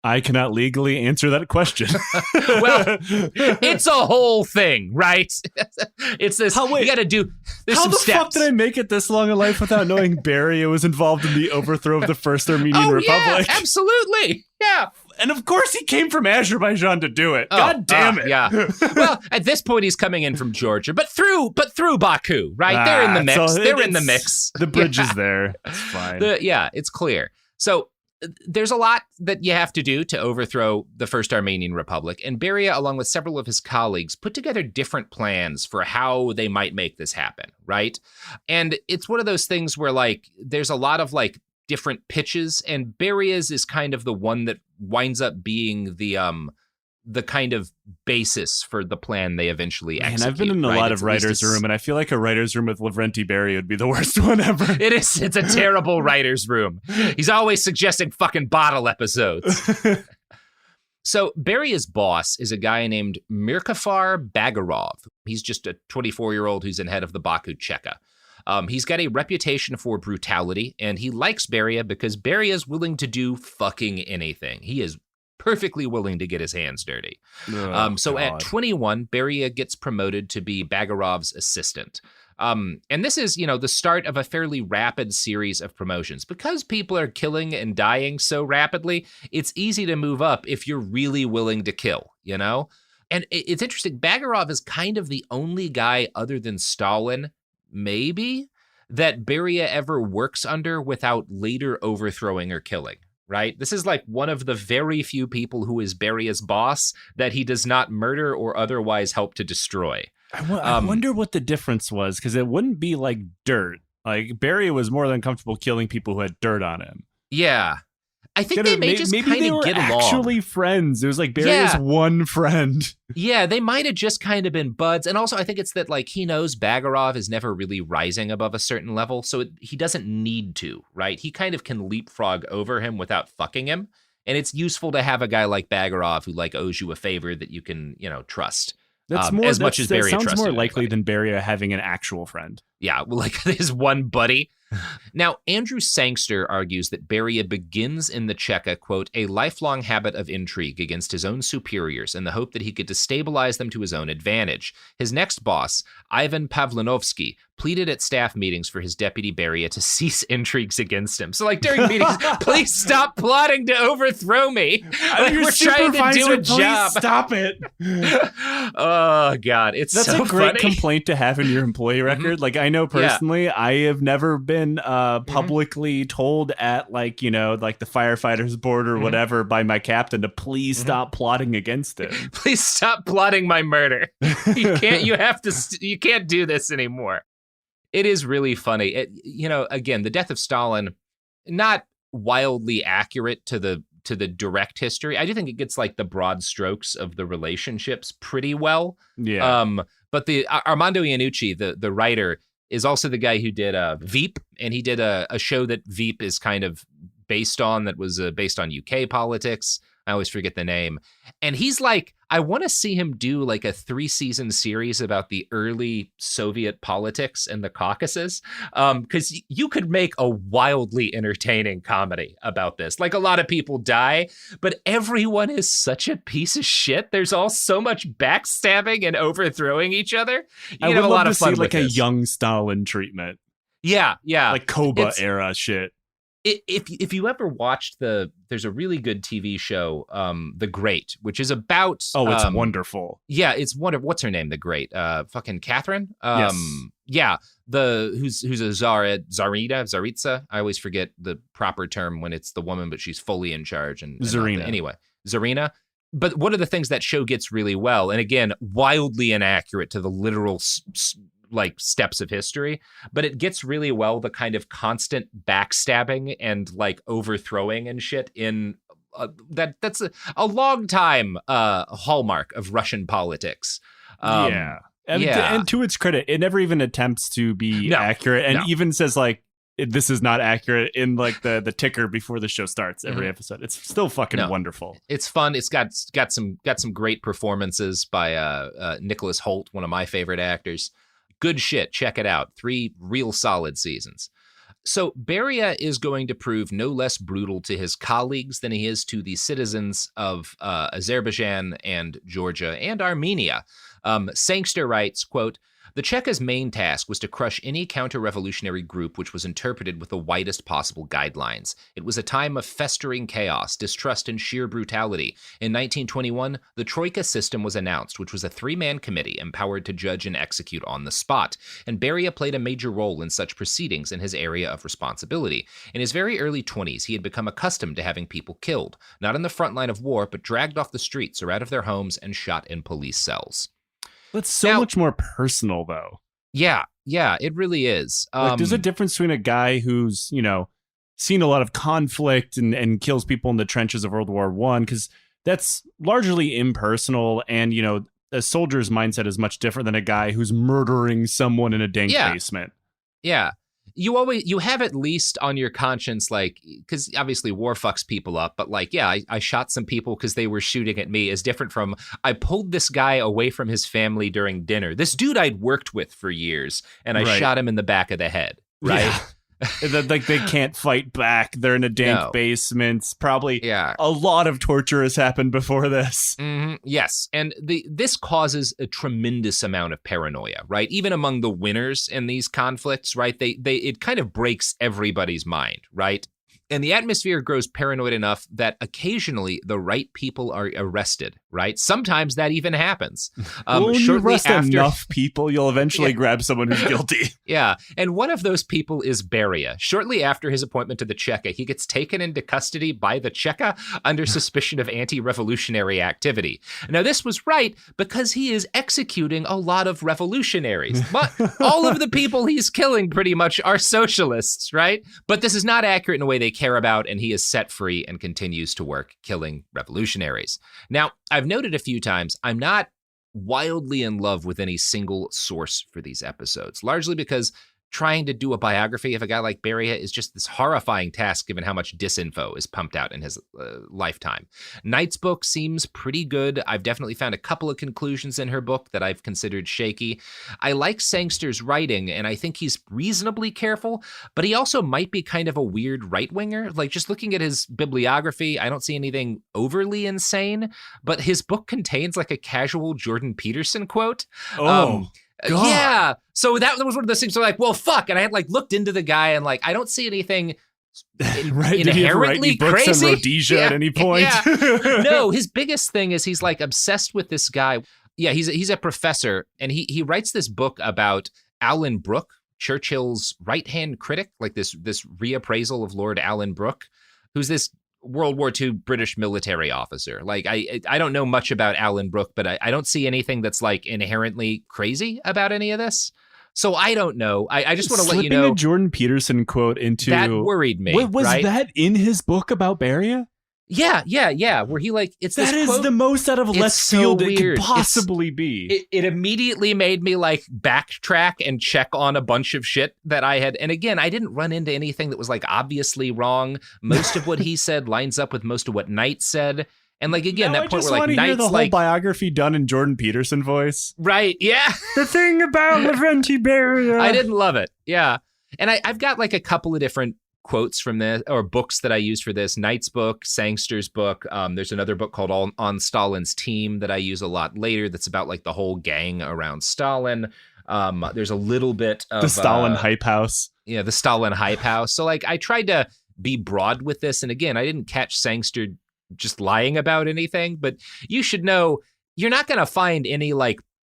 I cannot legally answer that question. Well, it's a whole thing, right? It's this, you got to do, there's How some the steps. fuck did I make it this long in life without knowing Beria was involved in the overthrow of the First Armenian Republic? Yeah, absolutely. Yeah. And of course he came from Azerbaijan to do it. God damn it. Yeah. Well, at this point he's coming in from Georgia, but through Baku, right? They're in the mix. So They're in the mix. The bridge is there. It's fine. Yeah, it's clear. So there's a lot that you have to do to overthrow the First Armenian Republic, and Beria, along with several of his colleagues, put together different plans for how they might make this happen, right? And it's one of those things where, like, there's a lot of, like, different pitches, and Beria's is kind of the one that winds up being the kind of basis for the plan they eventually execute. And I've been in a lot of writers' room, and I feel like a writer's room with Lavrentiy Beria would be the worst one ever. It is. It's a terrible writer's room. He's always suggesting fucking bottle episodes. So Beria's boss is a guy named Mirkafar Bagarov. He's just a 24-year-old who's in head of the Baku Cheka. He's got a reputation for brutality, and he likes Beria because Beria's willing to do fucking anything. He is perfectly willing to get his hands dirty. So at 21, Beria gets promoted to be Bagarov's assistant. And this is, the start of a fairly rapid series of promotions. Because people are killing and dying so rapidly, it's easy to move up if you're really willing to kill, And it's interesting, Bagarov is kind of the only guy other than Stalin, maybe, that Beria ever works under without later overthrowing or killing. Right? This is like one of the very few people who is Beria's boss that he does not murder or otherwise help to destroy. I wonder what the difference was, because it wouldn't be like dirt. Like, Beria was more than comfortable killing people who had dirt on him. Yeah. I think they may just kind of get along. Actually friends. It was like Beria's one friend. Yeah, they might have just kind of been buds. And also, I think it's that, like, he knows Bagarov is never really rising above a certain level, so he doesn't need to, right? He kind of can leapfrog over him without fucking him. And it's useful to have a guy like Bagarov who, like, owes you a favor that you can, much as Beria trusted. That sounds more likely than Beria having an actual friend. Yeah, like his one buddy. Now, Andrew Sangster argues that Beria begins in the Cheka, quote, a lifelong habit of intrigue against his own superiors in the hope that he could destabilize them to his own advantage. His next boss, Ivan Pavlinovsky, pleaded at staff meetings for his deputy Beria to cease intrigues against him. So, like, during meetings, please stop plotting to overthrow me. Like, we're trying to do a job. Stop it. Oh, God. That's so a great funny. complaint to have in your employee record. Like, I know personally, I have never been publicly told at, like, like the firefighters board or whatever by my captain to please stop plotting against it. Please stop plotting my murder. You can't do this anymore. It is really funny. Again, the death of Stalin, not wildly accurate to the direct history. I do think it gets, like, the broad strokes of the relationships pretty well. Yeah. But the Armando Iannucci, the writer, is also the guy who did Veep, and he did a show that Veep is kind of based on, that was based on UK politics. I always forget the name. And he's like, I want to see him do like a 3-season series about the early Soviet politics in the Caucasus. Because you could make a wildly entertaining comedy about this. Like, a lot of people die, but everyone is such a piece of shit. There's all so much backstabbing and overthrowing each other. I would love to see like a young Stalin treatment. Yeah. Like Koba era shit. If you ever watched there's a really good TV show, The Great, which is about... Oh, it's wonderful. Yeah, it's wonderful. What's her name? The Great? Fucking Catherine? Yes. Yeah, who's a Tsaritsa. I always forget the proper term when it's the woman, but she's fully in charge. And Tsarina. Anyway, Tsarina. But one of the things that show gets really well, and again, wildly inaccurate to the literal like steps of history, but it gets really well the kind of constant backstabbing and like overthrowing and shit in that's a long time hallmark of Russian politics. And to its credit, it never even attempts to be accurate, and even says like this is not accurate in like the ticker before the show starts every episode. It's still fucking wonderful. It's fun. It's got some great performances by Nicholas Hoult, one of my favorite actors. Good shit. Check it out. 3 real solid seasons. So Beria is going to prove no less brutal to his colleagues than he is to the citizens of Azerbaijan and Georgia and Armenia. Sangster writes, quote, The Cheka's main task was to crush any counter-revolutionary group which was interpreted with the widest possible guidelines. It was a time of festering chaos, distrust, and sheer brutality. In 1921, the Troika system was announced, which was a 3-man committee empowered to judge and execute on the spot, and Beria played a major role in such proceedings in his area of responsibility. In his very early 20s, he had become accustomed to having people killed, not in the front line of war, but dragged off the streets or out of their homes and shot in police cells. That's so much more personal, though. Yeah, it really is. There's a difference between a guy who's, seen a lot of conflict and kills people in the trenches of World War I, because that's largely impersonal. And, a soldier's mindset is much different than a guy who's murdering someone in a dank basement. Yeah. You have at least on your conscience, because obviously war fucks people up, but I shot some people because they were shooting at me is different from I pulled this guy away from his family during dinner. This dude I'd worked with for years, and I shot him in the back of the head, right? Yeah. They can't fight back. They're in a dank basement. Probably a lot of torture has happened before this. Mm-hmm. Yes. And this causes a tremendous amount of paranoia, right? Even among the winners in these conflicts, right? It kind of breaks everybody's mind, right? And the atmosphere grows paranoid enough that occasionally the right people are arrested, right? Sometimes that even happens. When you arrest enough people, you'll eventually grab someone who's guilty. Yeah. And one of those people is Beria. Shortly after his appointment to the Cheka, he gets taken into custody by the Cheka under suspicion of anti-revolutionary activity. Now, this was right because he is executing a lot of revolutionaries. But all of the people he's killing pretty much are socialists, right? But this is not accurate in a way they care about, and he is set free and continues to work killing revolutionaries. Now, I've noted a few times, I'm not wildly in love with any single source for these episodes, largely because trying to do a biography of a guy like Beria is just this horrifying task given how much disinfo is pumped out in his lifetime. Knight's book seems pretty good. I've definitely found a couple of conclusions in her book that I've considered shaky. I like Sangster's writing, and I think he's reasonably careful, but he also might be kind of a weird right-winger. Just looking at his bibliography, I don't see anything overly insane, but his book contains a casual Jordan Peterson quote. God. Yeah. So that was one of those things where well, fuck. And I had looked into the guy and I don't see anything right. inherently Did he ever write any books crazy. On Rhodesia at any point? Yeah. No, his biggest thing is he's obsessed with this guy. Yeah, he's a professor, and he writes this book about Alan Brooke, Churchill's right-hand critic, this reappraisal of Lord Alan Brooke, who's this World War II British military officer. I don't know much about Alan Brooke, but I don't see anything that's inherently crazy about any of this. So I don't know. I just want to let you know. Slipping a Jordan Peterson quote into that worried me. Was that in his book about Beria? Yeah. Where he it's that this is quote, the most out of left field so it could possibly be. It immediately made me backtrack and check on a bunch of shit that I had. And again, I didn't run into anything that was obviously wrong. Most of what he said lines up with most of what Knight said. And again, that point where Knight's hear the whole biography done in Jordan Peterson voice. Right. Yeah. The thing about Lavrentiy Beria. I didn't love it. Yeah. And I've got a couple of different quotes from this, or books that I used for this. Knight's book, Sangster's book. There's another book called On Stalin's Team that I use a lot later that's about the whole gang around Stalin. There's a little bit of the Stalin hype house. Yeah, the Stalin hype house. So I tried to be broad with this. And again, I didn't catch Sangster just lying about anything, but you should know you're not going to find any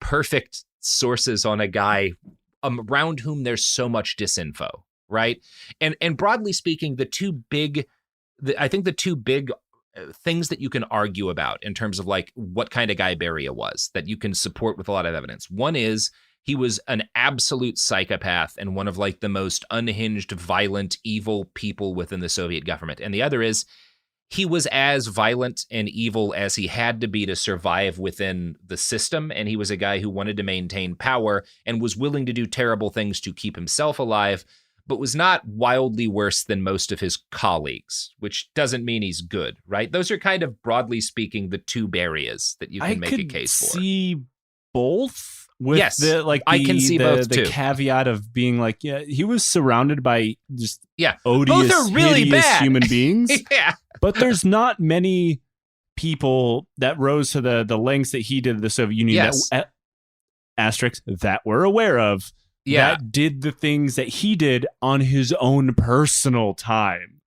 perfect sources on a guy around whom there's so much disinfo. Right. And broadly speaking, the two big things that you can argue about in terms of what kind of guy Beria was that you can support with a lot of evidence. One is he was an absolute psychopath and one of the most unhinged, violent, evil people within the Soviet government. And the other is he was as violent and evil as he had to be to survive within the system. And he was a guy who wanted to maintain power and was willing to do terrible things to keep himself alive, but was not wildly worse than most of his colleagues, which doesn't mean he's good, right? Those are kind of, broadly speaking, the two Berias that you can make a case for. I could see both. With yes, I can see both too. The caveat of being he was surrounded by just both odious, are really hideous bad. human beings. Yeah. But there's not many people that rose to the lengths that he did in the Soviet Union that asterisk, that we're aware of, that did the things that he did on his own personal time.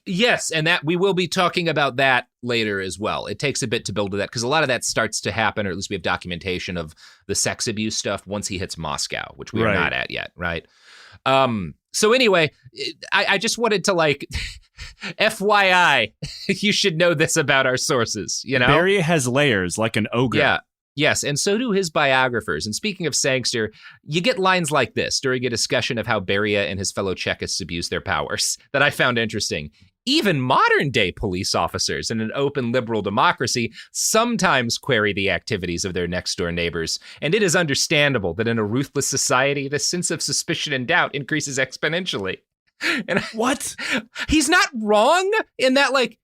Yes, and that we will be talking about that later as well. It takes a bit to build to that because a lot of that starts to happen, or at least we have documentation of the sex abuse stuff once he hits Moscow, which we are not at yet, right? So anyway, I just wanted to like, FYI, you should know this about our sources, you know? Beria has layers like an ogre. Yeah. Yes, and so do his biographers. And speaking of Sangster, you get lines like this during a discussion of how Beria and his fellow Chekists abuse their powers that I found interesting. Even modern-day police officers in an open liberal democracy sometimes query the activities of their next-door neighbors, and it is understandable that in a ruthless society, the sense of suspicion and doubt increases exponentially. And what? He's not wrong in that, like,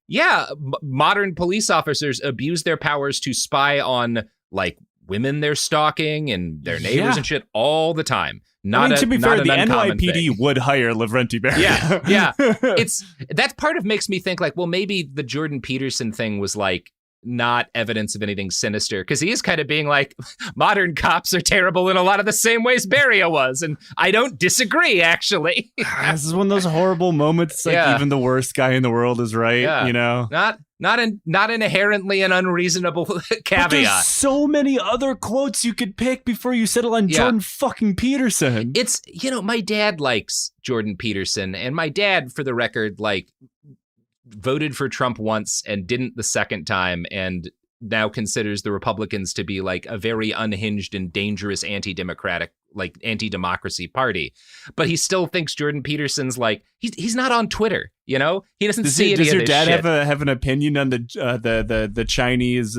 modern police officers abuse their powers to spy on like women they're stalking and their neighbors and shit all the time. To be fair, the NYPD would hire Lavrentiy Beria. Yeah. It's that part of makes me think like, well, maybe the Jordan Peterson thing was like not evidence of anything sinister, because he is kind of being like, modern cops are terrible in a lot of the same ways Beria was, and I don't disagree, actually. This is one of those horrible moments, like even the worst guy in the world is right, you know? Not inherently an unreasonable caveat. But there's so many other quotes you could pick before you settle on Jordan fucking Peterson. It's, my dad likes Jordan Peterson, and my dad, for the record, like, voted for Trump once and didn't the second time, and now considers the Republicans to be like a very unhinged and dangerous anti-democratic, like anti-democracy party. But he still thinks Jordan Peterson's like, he's not on Twitter, He doesn't see any of this shit. Does your dad have an opinion on the Chinese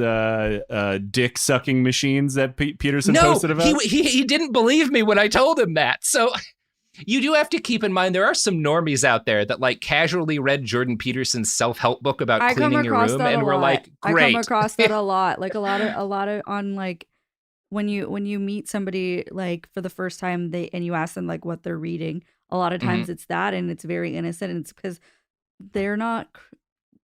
dick sucking machines that Peterson posted about? No, he didn't believe me when I told him that. So you do have to keep in mind there are some normies out there that like casually read Jordan Peterson's self-help book about cleaning your room and were like, great. I come across that a lot. Like a lot of on like when you meet somebody like for the first time and you ask them like what they're reading, a lot of times it's that, and it's very innocent, and it's because they're not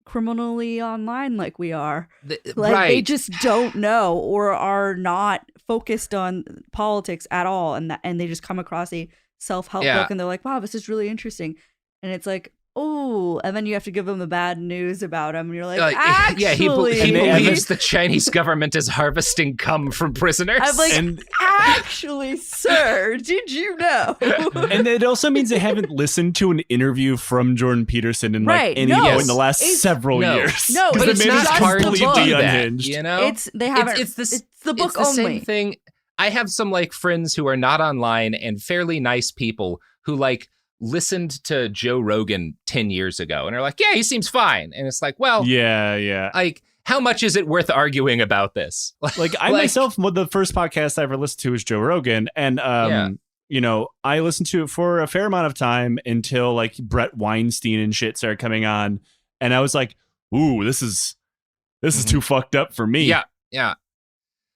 criminally online like we are. They just don't know or are not focused on politics at all, and they just come across a self-help book and they're like, wow, this is really interesting, and it's like, oh, and then you have to give them the bad news about him, and you're like, actually, he believes the Chinese government is harvesting cum from prisoners. I'm like, actually, sir, did you know? And it also means they haven't listened to an interview from Jordan Peterson in like any point in the last several years. No, but it's not hard to do that, unhinged. It's the book only. Same thing. I have some like friends who are not online and fairly nice people who like listened to Joe Rogan 10 years ago and are like, yeah, he seems fine. And it's like, well, yeah. Like, how much is it worth arguing about this? Like I myself, the first podcast I ever listened to was Joe Rogan. And, I listened to it for a fair amount of time until like Brett Weinstein and shit started coming on. And I was like, ooh, this is too fucked up for me. Yeah.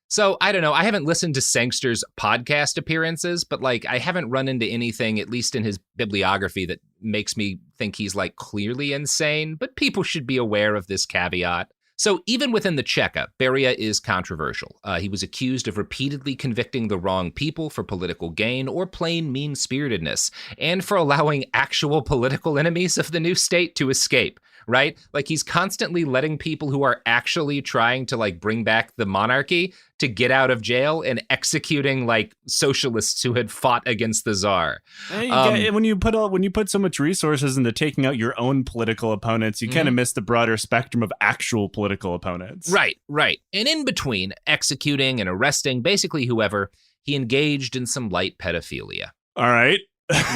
So, I don't know. I haven't listened to Sangster's podcast appearances, but like I haven't run into anything, at least in his bibliography, that makes me think he's like clearly insane. But people should be aware of this caveat. So even within the Cheka, Beria is controversial. He was accused of repeatedly convicting the wrong people for political gain or plain mean-spiritedness, and for allowing actual political enemies of the new state to escape. Right? Like he's constantly letting people who are actually trying to like bring back the monarchy to get out of jail and executing like socialists who had fought against the czar. When you put so much resources into taking out your own political opponents, you kind of miss the broader spectrum of actual political opponents. Right. And in between executing and arresting basically whoever, he engaged in some light pedophilia. All right.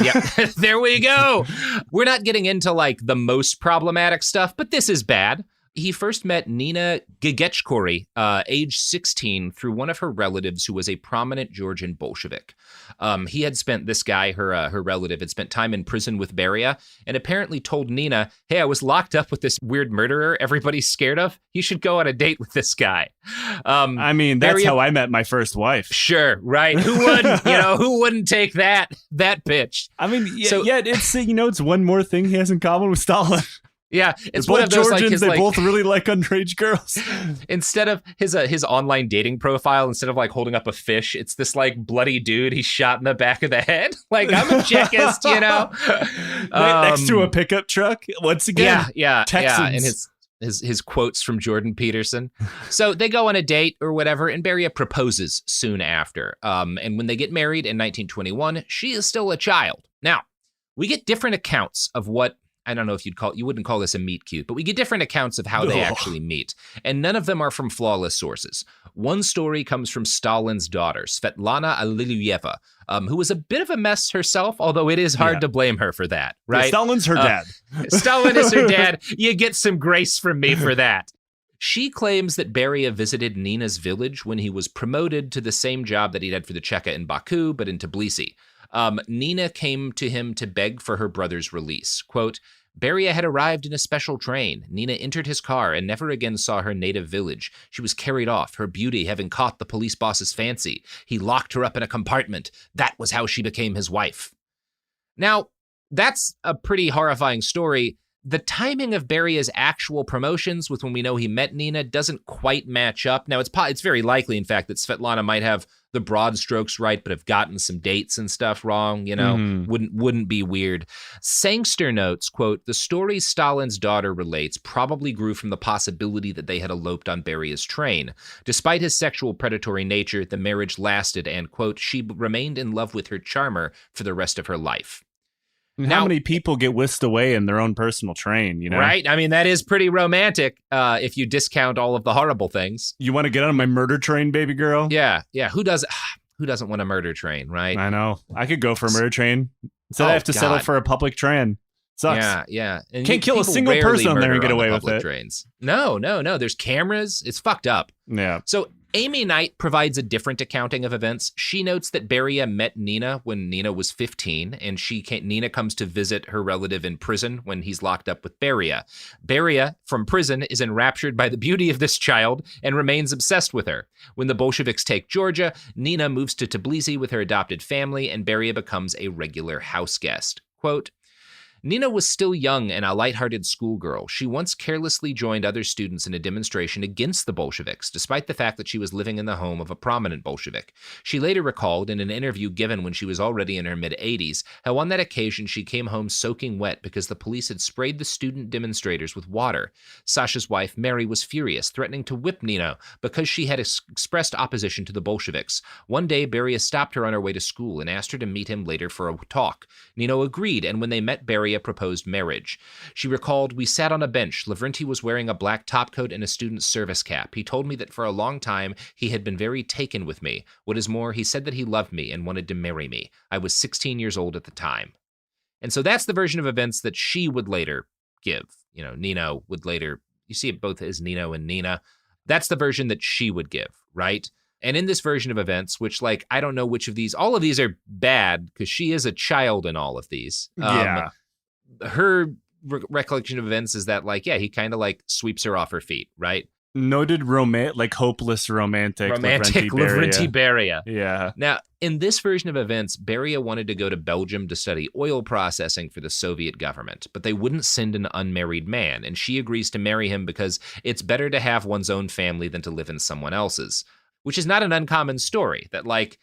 Yeah, there we go. We're not getting into like the most problematic stuff, but this is bad. He first met Nina Gigechkori, age 16, through one of her relatives who was a prominent Georgian Bolshevik. He had spent, this guy, her relative, had spent time in prison with Beria and apparently told Nina, hey, I was locked up with this weird murderer everybody's scared of. You should go on a date with this guy. That's Beria, how I met my first wife. Sure, right. Who wouldn't, who wouldn't take that pitch? It's, it's one more thing he has in common with Stalin. Yeah, They're it's both one of those Georgians. like his they like both really like underage girls. instead of his online dating profile, instead of like holding up a fish, it's this like bloody dude he's shot in the back of the head. Like, I'm a Czechist, you know, Right next to a pickup truck. Once again, yeah, Texans. and his quotes from Jordan Peterson. So they go on a date or whatever, and Beria proposes soon after. And when they get married in 1921, she is still a child. Now, we get different accounts of what. I don't know if you wouldn't call this a meet cute, but we get different accounts of how they actually meet. And none of them are from flawless sources. One story comes from Stalin's daughter, Svetlana Aliluyeva, who was a bit of a mess herself, although it is hard to blame her for that, right? Yeah, Stalin's her dad. Stalin is her dad. You get some grace from me for that. She claims that Beria visited Nina's village when he was promoted to the same job that he had for the Cheka in Baku, but in Tbilisi. Nina came to him to beg for her brother's release. Quote, Beria had arrived in a special train. Nina entered his car and never again saw her native village. She was carried off, her beauty having caught the police boss's fancy. He locked her up in a compartment. That was how she became his wife. Now, that's a pretty horrifying story. The timing of Beria's actual promotions with when we know he met Nina doesn't quite match up. Now, it's very likely, in fact, that Svetlana might have the broad strokes right, but have gotten some dates and stuff wrong, you know, wouldn't be weird. Sangster notes, quote, the story Stalin's daughter relates probably grew from the possibility that they had eloped on Beria's train. Despite his sexual predatory nature, the marriage lasted and, quote, she remained in love with her charmer for the rest of her life. How many people get whisked away in their own personal train, you know? Right? I mean, that is pretty romantic if you discount all of the horrible things. You want to get on my murder train, baby girl? Yeah. Who doesn't want a murder train, right? I know. I could go for a murder train. Instead, I have to settle for a public train. Sucks. Yeah. And can't kill a single person on there and get away with it. Trains. No. There's cameras. It's fucked up. Yeah. So Amy Knight provides a different accounting of events. She notes that Beria met Nina when Nina was 15, and Nina comes to visit her relative in prison when he's locked up with Beria. Beria, from prison, is enraptured by the beauty of this child and remains obsessed with her. When the Bolsheviks take Georgia, Nina moves to Tbilisi with her adopted family, and Beria becomes a regular house guest. Quote, Nina was still young and a lighthearted schoolgirl. She once carelessly joined other students in a demonstration against the Bolsheviks, despite the fact that she was living in the home of a prominent Bolshevik. She later recalled in an interview given when she was already in her mid-80s how on that occasion she came home soaking wet because the police had sprayed the student demonstrators with water. Sasha's wife, Mary, was furious, threatening to whip Nina because she had expressed opposition to the Bolsheviks. One day, Beria stopped her on her way to school and asked her to meet him later for a talk. Nina agreed, and when they met, Beria proposed marriage. She recalled, we sat on a bench. Lavrentiy was wearing a black topcoat and a student's service cap. He told me that for a long time he had been very taken with me. What is more, he said that he loved me and wanted to marry me. I was 16 years old at the time. And so that's the version of events that she would later give. You know, Nino would later, you see it both as Nino and Nina. That's the version that she would give, right? And in this version of events, which, like, I don't know which of these, all of these are bad because she is a child in all of these. Yeah. Her recollection of events is that, like, yeah, he kind of like sweeps her off her feet, right? Noted hopeless romantic Lavrentiy Beria. Yeah. Now, in this version of events, Beria wanted to go to Belgium to study oil processing for the Soviet government, but they wouldn't send an unmarried man, and she agrees to marry him because it's better to have one's own family than to live in someone else's, which is not an uncommon story. That, like,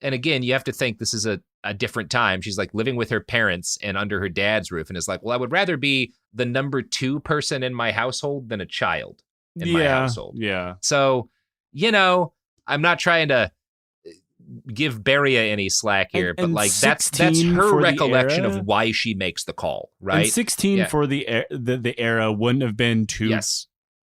and again, you have to think this is a different time. She's like living with her parents and under her dad's roof and is like, well, I would rather be the number 2 person in my household than a child in my household. Yeah. So, you know, I'm not trying to give Beria any slack here, but like that's her recollection of why she makes the call, right? And 16 for the era wouldn't have been too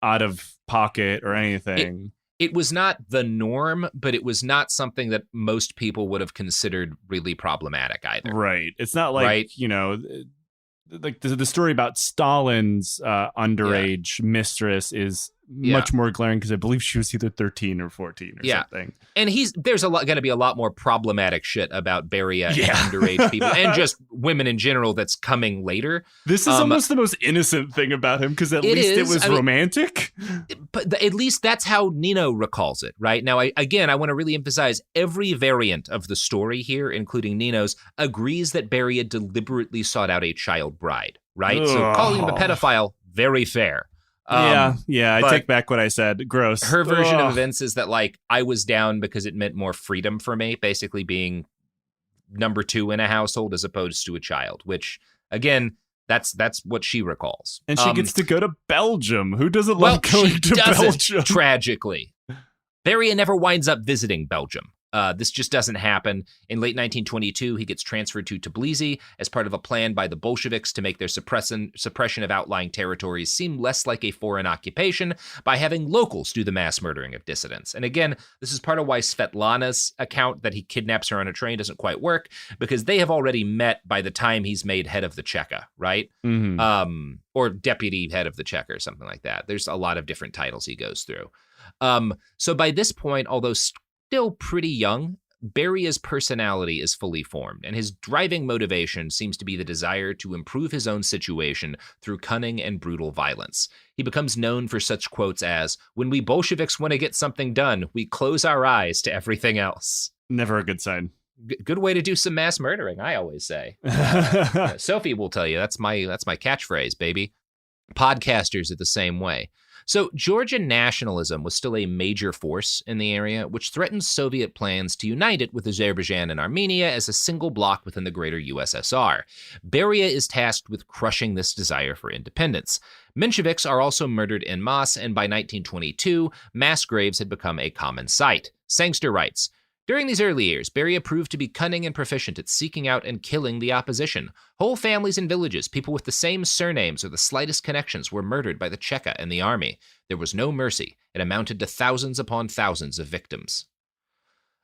out of pocket or anything. It was not the norm, but it was not something that most people would have considered really problematic either. Right. It's not like, you know, like the story about Stalin's underage mistress is much more glaring because I believe she was either 13 or 14 or something. And there's going to be a lot more problematic shit about Beria and underage people and just women in general that's coming later. This is almost the most innocent thing about him because at least it was romantic. But at least that's how Nino recalls it, right? Now, I want to really emphasize every variant of the story here, including Nino's, agrees that Beria deliberately sought out a child bride, right? So calling him a pedophile, very fair. I but take back what I said. Gross. Her version of events is that, like, I was down because it meant more freedom for me, basically being number 2 in a household as opposed to a child, which, again, that's what she recalls. And she gets to go to Belgium. Who doesn't love going to Belgium? Tragically. Beria never winds up visiting Belgium. This just doesn't happen. In late 1922, he gets transferred to Tbilisi as part of a plan by the Bolsheviks to make their suppression of outlying territories seem less like a foreign occupation by having locals do the mass murdering of dissidents. And again, this is part of why Svetlana's account that he kidnaps her on a train doesn't quite work, because they have already met by the time he's made head of the Cheka, right? Mm-hmm. Or deputy head of the Cheka or something like that. There's a lot of different titles he goes through. So by this point, although still pretty young, Beria's personality is fully formed, and his driving motivation seems to be the desire to improve his own situation through cunning and brutal violence. He becomes known for such quotes as, "When we Bolsheviks want to get something done, we close our eyes to everything else." Never a good sign. Good way to do some mass murdering, I always say. Sophie will tell you, that's my catchphrase, baby. Podcasters are the same way. So Georgian nationalism was still a major force in the area, which threatened Soviet plans to unite it with Azerbaijan and Armenia as a single bloc within the greater USSR. Beria is tasked with crushing this desire for independence. Mensheviks are also murdered en masse, and by 1922, mass graves had become a common sight. Sangster writes, "During these early years, Beria proved to be cunning and proficient at seeking out and killing the opposition. Whole families and villages, people with the same surnames or the slightest connections, were murdered by the Cheka and the army. There was no mercy. It amounted to thousands upon thousands of victims."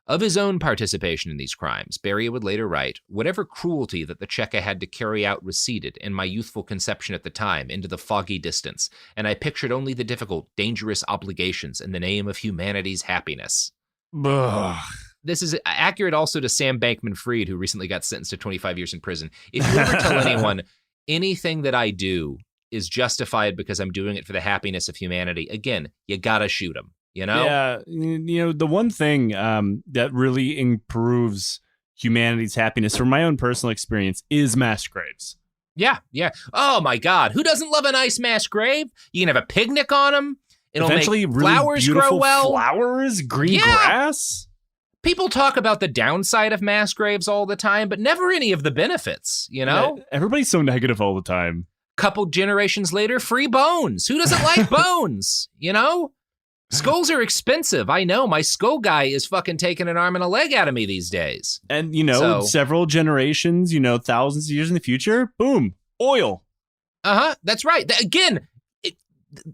Of his own participation in these crimes, Beria would later write, "Whatever cruelty that the Cheka had to carry out receded, in my youthful conception at the time, into the foggy distance, and I pictured only the difficult, dangerous obligations in the name of humanity's happiness." Ugh. This is accurate also to Sam Bankman-Fried, who recently got sentenced to 25 years in prison. If you ever tell anyone anything that I do is justified because I'm doing it for the happiness of humanity, again, you gotta shoot them, you know? Yeah, the one thing that really improves humanity's happiness, from my own personal experience, is mass graves. Yeah. Oh my God, who doesn't love a nice mass grave? You can have a picnic on them. It'll eventually make really flowers beautiful grow well. Flowers, green grass. People talk about the downside of mass graves all the time, but never any of the benefits, you know? Yeah, everybody's so negative all the time. Couple generations later, free bones. Who doesn't like bones, you know? Skulls are expensive. I know. My skull guy is fucking taking an arm and a leg out of me these days. And, several generations, thousands of years in the future, boom, oil. That's right. Again,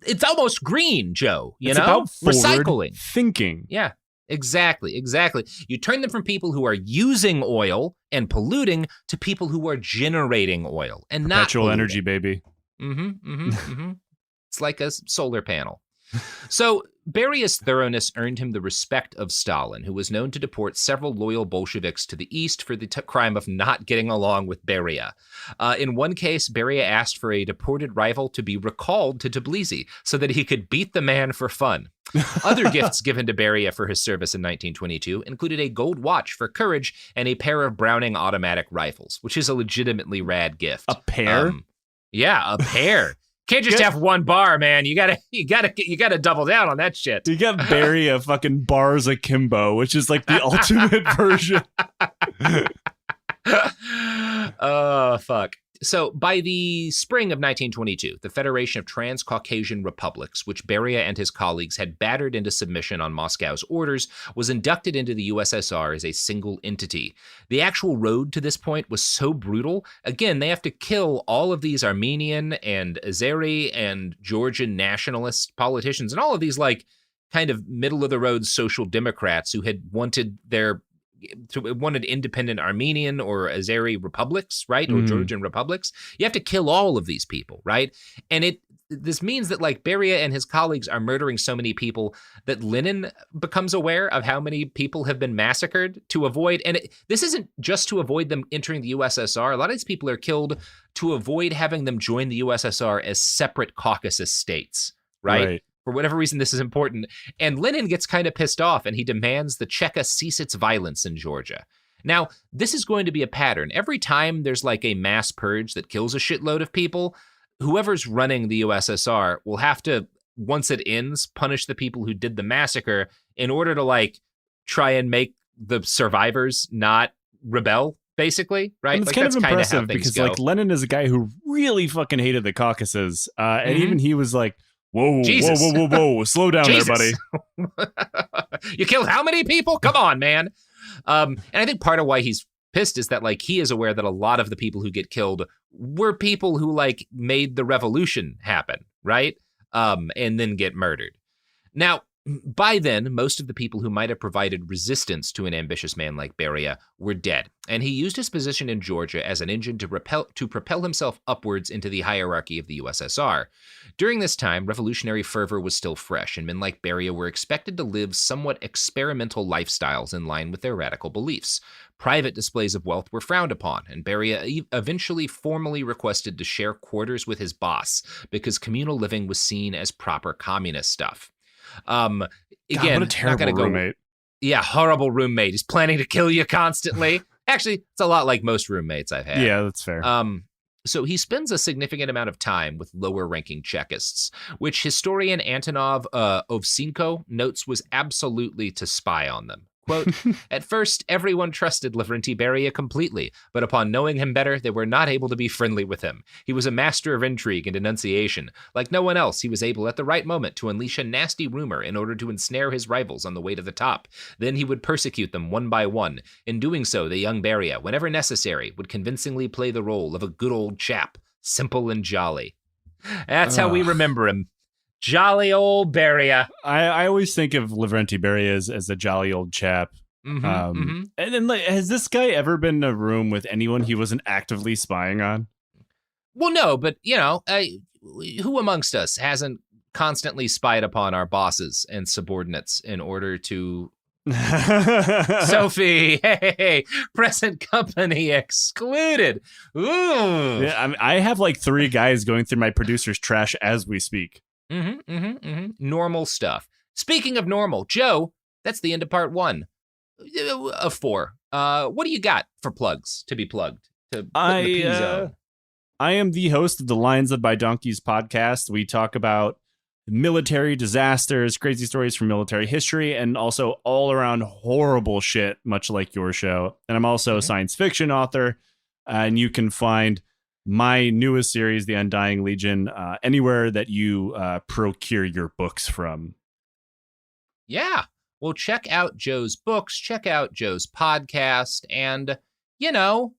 it's almost green, Joe, It's about recycling. Thinking. Yeah. Exactly. You turn them from people who are using oil and polluting to people who are generating oil and not perpetual energy, baby. It's like a solar panel. So Beria's thoroughness earned him the respect of Stalin, who was known to deport several loyal Bolsheviks to the east for the crime of not getting along with Beria. In one case, Beria asked for a deported rival to be recalled to Tbilisi so that he could beat the man for fun. Other gifts given to Beria for his service in 1922 included a gold watch for courage and a pair of Browning automatic rifles, which is a legitimately rad gift. A pair? Yeah, a pair. Can't just have one bar, man. You gotta double down on that shit. You got Beria fucking bars akimbo, which is like the ultimate version. Oh, fuck. So by the spring of 1922, the Federation of Transcaucasian Republics, which Beria and his colleagues had battered into submission on Moscow's orders, was inducted into the USSR as a single entity. The actual road to this point was so brutal. Again, they have to kill all of these Armenian and Azeri and Georgian nationalist politicians and all of these like kind of middle of the road social democrats who had wanted independent Armenian or Azeri republics, right? Or Georgian republics. You have to kill all of these people, right? And this means that like Beria and his colleagues are murdering so many people that Lenin becomes aware of how many people have been massacred to avoid. And this isn't just to avoid them entering the USSR. A lot of these people are killed to avoid having them join the USSR as separate Caucasus states, right? For whatever reason, this is important. And Lenin gets kind of pissed off and he demands the Cheka cease its violence in Georgia. Now, this is going to be a pattern. Every time there's like a mass purge that kills a shitload of people, whoever's running the USSR will have to, once it ends, punish the people who did the massacre in order to like try and make the survivors not rebel, basically, right? And it's like, kind that's of kind of impressive how things because go. like Lenin is a guy who really fucking hated the Caucasus, and even he was like, "Whoa, Jesus. whoa, slow down there, buddy." You killed how many people? Come on, man. And I think part of why he's pissed is that like he is aware that a lot of the people who get killed were people who like made the revolution happen, right? And then get murdered. Now, by then, most of the people who might have provided resistance to an ambitious man like Beria were dead, and he used his position in Georgia as an engine to propel himself upwards into the hierarchy of the USSR. During this time, revolutionary fervor was still fresh, and men like Beria were expected to live somewhat experimental lifestyles in line with their radical beliefs. Private displays of wealth were frowned upon, and Beria eventually formally requested to share quarters with his boss because communal living was seen as proper communist stuff. Again, God, what a terrible roommate. Yeah, horrible roommate. He's planning to kill you constantly. Actually, it's a lot like most roommates I've had. Yeah, that's fair. So he spends a significant amount of time with lower-ranking Chekists, which historian Antonov Ovchinko notes was absolutely to spy on them. Quote, at first, everyone trusted Lavrentiy Beria completely, but upon knowing him better, they were not able to be friendly with him. He was a master of intrigue and denunciation. Like no one else, he was able at the right moment to unleash a nasty rumor in order to ensnare his rivals on the way to the top. Then he would persecute them one by one. In doing so, the young Beria, whenever necessary, would convincingly play the role of a good old chap, simple and jolly. That's how we remember him. Jolly old Beria. I always think of Lavrentiy Beria as a jolly old chap. And then, like, has this guy ever been in a room with anyone he wasn't actively spying on? Well, no, but, you know, who amongst us hasn't constantly spied upon our bosses and subordinates in order to... Sophie, hey, present company excluded. Ooh. Yeah, I have like 3 guys going through my producer's trash as we speak. Normal stuff. Speaking of normal, Joe, that's the end of part 1 of 4. What do you got for plugs to be plugged? To put in the P-zone? I am the host of the Lions Led by Donkeys podcast. We talk about military disasters, crazy stories from military history, and also all around horrible shit, much like your show. And I'm also a science fiction author, and you can find my newest series, The Undying Legion, anywhere that you procure your books from. Yeah. Well, check out Joe's books, check out Joe's podcast, and, you know,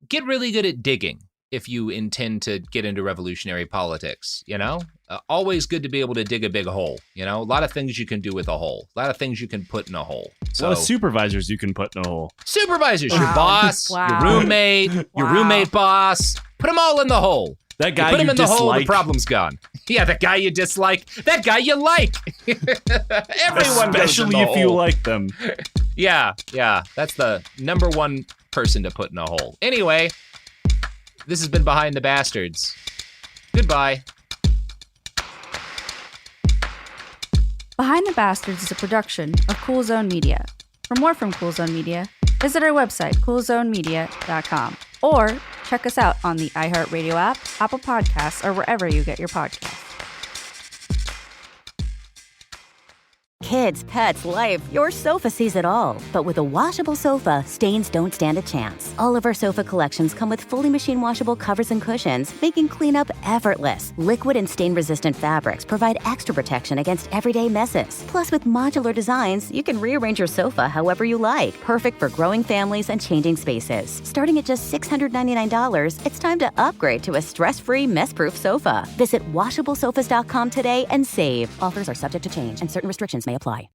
get really good at digging if you intend to get into revolutionary politics, you know? Always good to be able to dig a big hole, you know? A lot of things you can do with a hole. A lot of things you can put in a hole. So, a lot of supervisors you can put in a hole. Supervisors, your boss, your roommate, your roommate boss. Put them all in the hole. That guy you put him in dislike. the hole, the problem's gone. Yeah, the guy you dislike, that guy you like. Everyone Especially goes in the if you hole. like them. Yeah. That's the number 1 person to put in a hole. Anyway, this has been Behind the Bastards. Goodbye. Behind the Bastards is a production of Cool Zone Media. For more from Cool Zone Media, visit our website, coolzonemedia.com, or check us out on the iHeartRadio app, Apple Podcasts, or wherever you get your podcasts. Kids, pets, life, your sofa sees it all. But with a washable sofa, stains don't stand a chance. All of our sofa collections come with fully machine washable covers and cushions, making cleanup effortless. Liquid and stain-resistant fabrics provide extra protection against everyday messes. Plus, with modular designs, you can rearrange your sofa however you like. Perfect for growing families and changing spaces. Starting at just $699, it's time to upgrade to a stress-free, mess-proof sofa. Visit washablesofas.com today and save. Offers are subject to change, and certain restrictions may apply.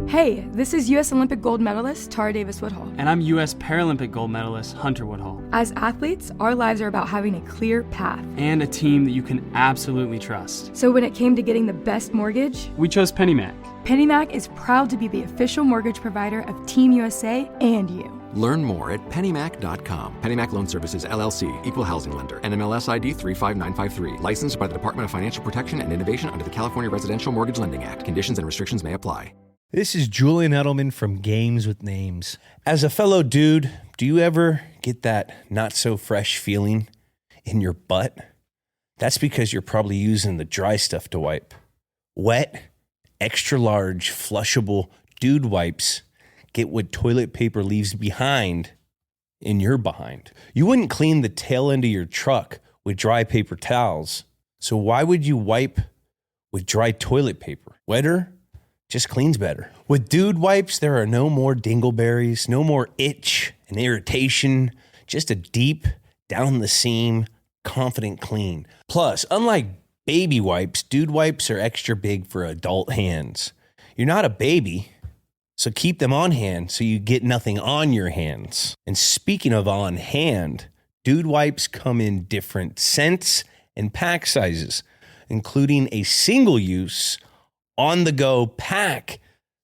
Hey, this is U.S. Olympic gold medalist Tara Davis Woodhull. And I'm U.S. Paralympic gold medalist Hunter Woodhull. As athletes, our lives are about having a clear path. And a team that you can absolutely trust. So when it came to getting the best mortgage, we chose PennyMac. PennyMac is proud to be the official mortgage provider of Team USA and you. Learn more at pennymac.com. PennyMac Loan Services, LLC, Equal Housing Lender, NMLS ID 35953. Licensed by the Department of Financial Protection and Innovation under the California Residential Mortgage Lending Act. Conditions and restrictions may apply. This is Julian Edelman from Games with Names. As a fellow dude, do you ever get that not-so-fresh feeling in your butt? That's because you're probably using the dry stuff to wipe. Wet, extra large, flushable dude wipes get what toilet paper leaves behind in your behind. You wouldn't clean the tail end of your truck with dry paper towels. So why would you wipe with dry toilet paper? Wetter just cleans better. With dude wipes, there are no more dingleberries, no more itch and irritation, just a deep, down the seam, confident clean. Plus, unlike baby wipes, dude wipes are extra big for adult hands. You're not a baby, so keep them on hand so you get nothing on your hands. And speaking of on hand, dude wipes come in different scents and pack sizes, including a single-use, on-the-go pack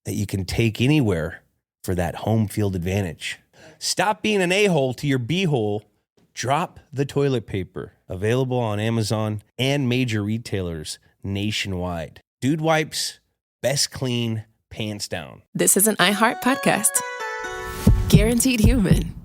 that you can take anywhere for that home field advantage. Stop being an a-hole to your b-hole. Drop the toilet paper. Available on Amazon and major retailers nationwide. Dude wipes, best clean, pants down. This is an iHeart podcast. Guaranteed human.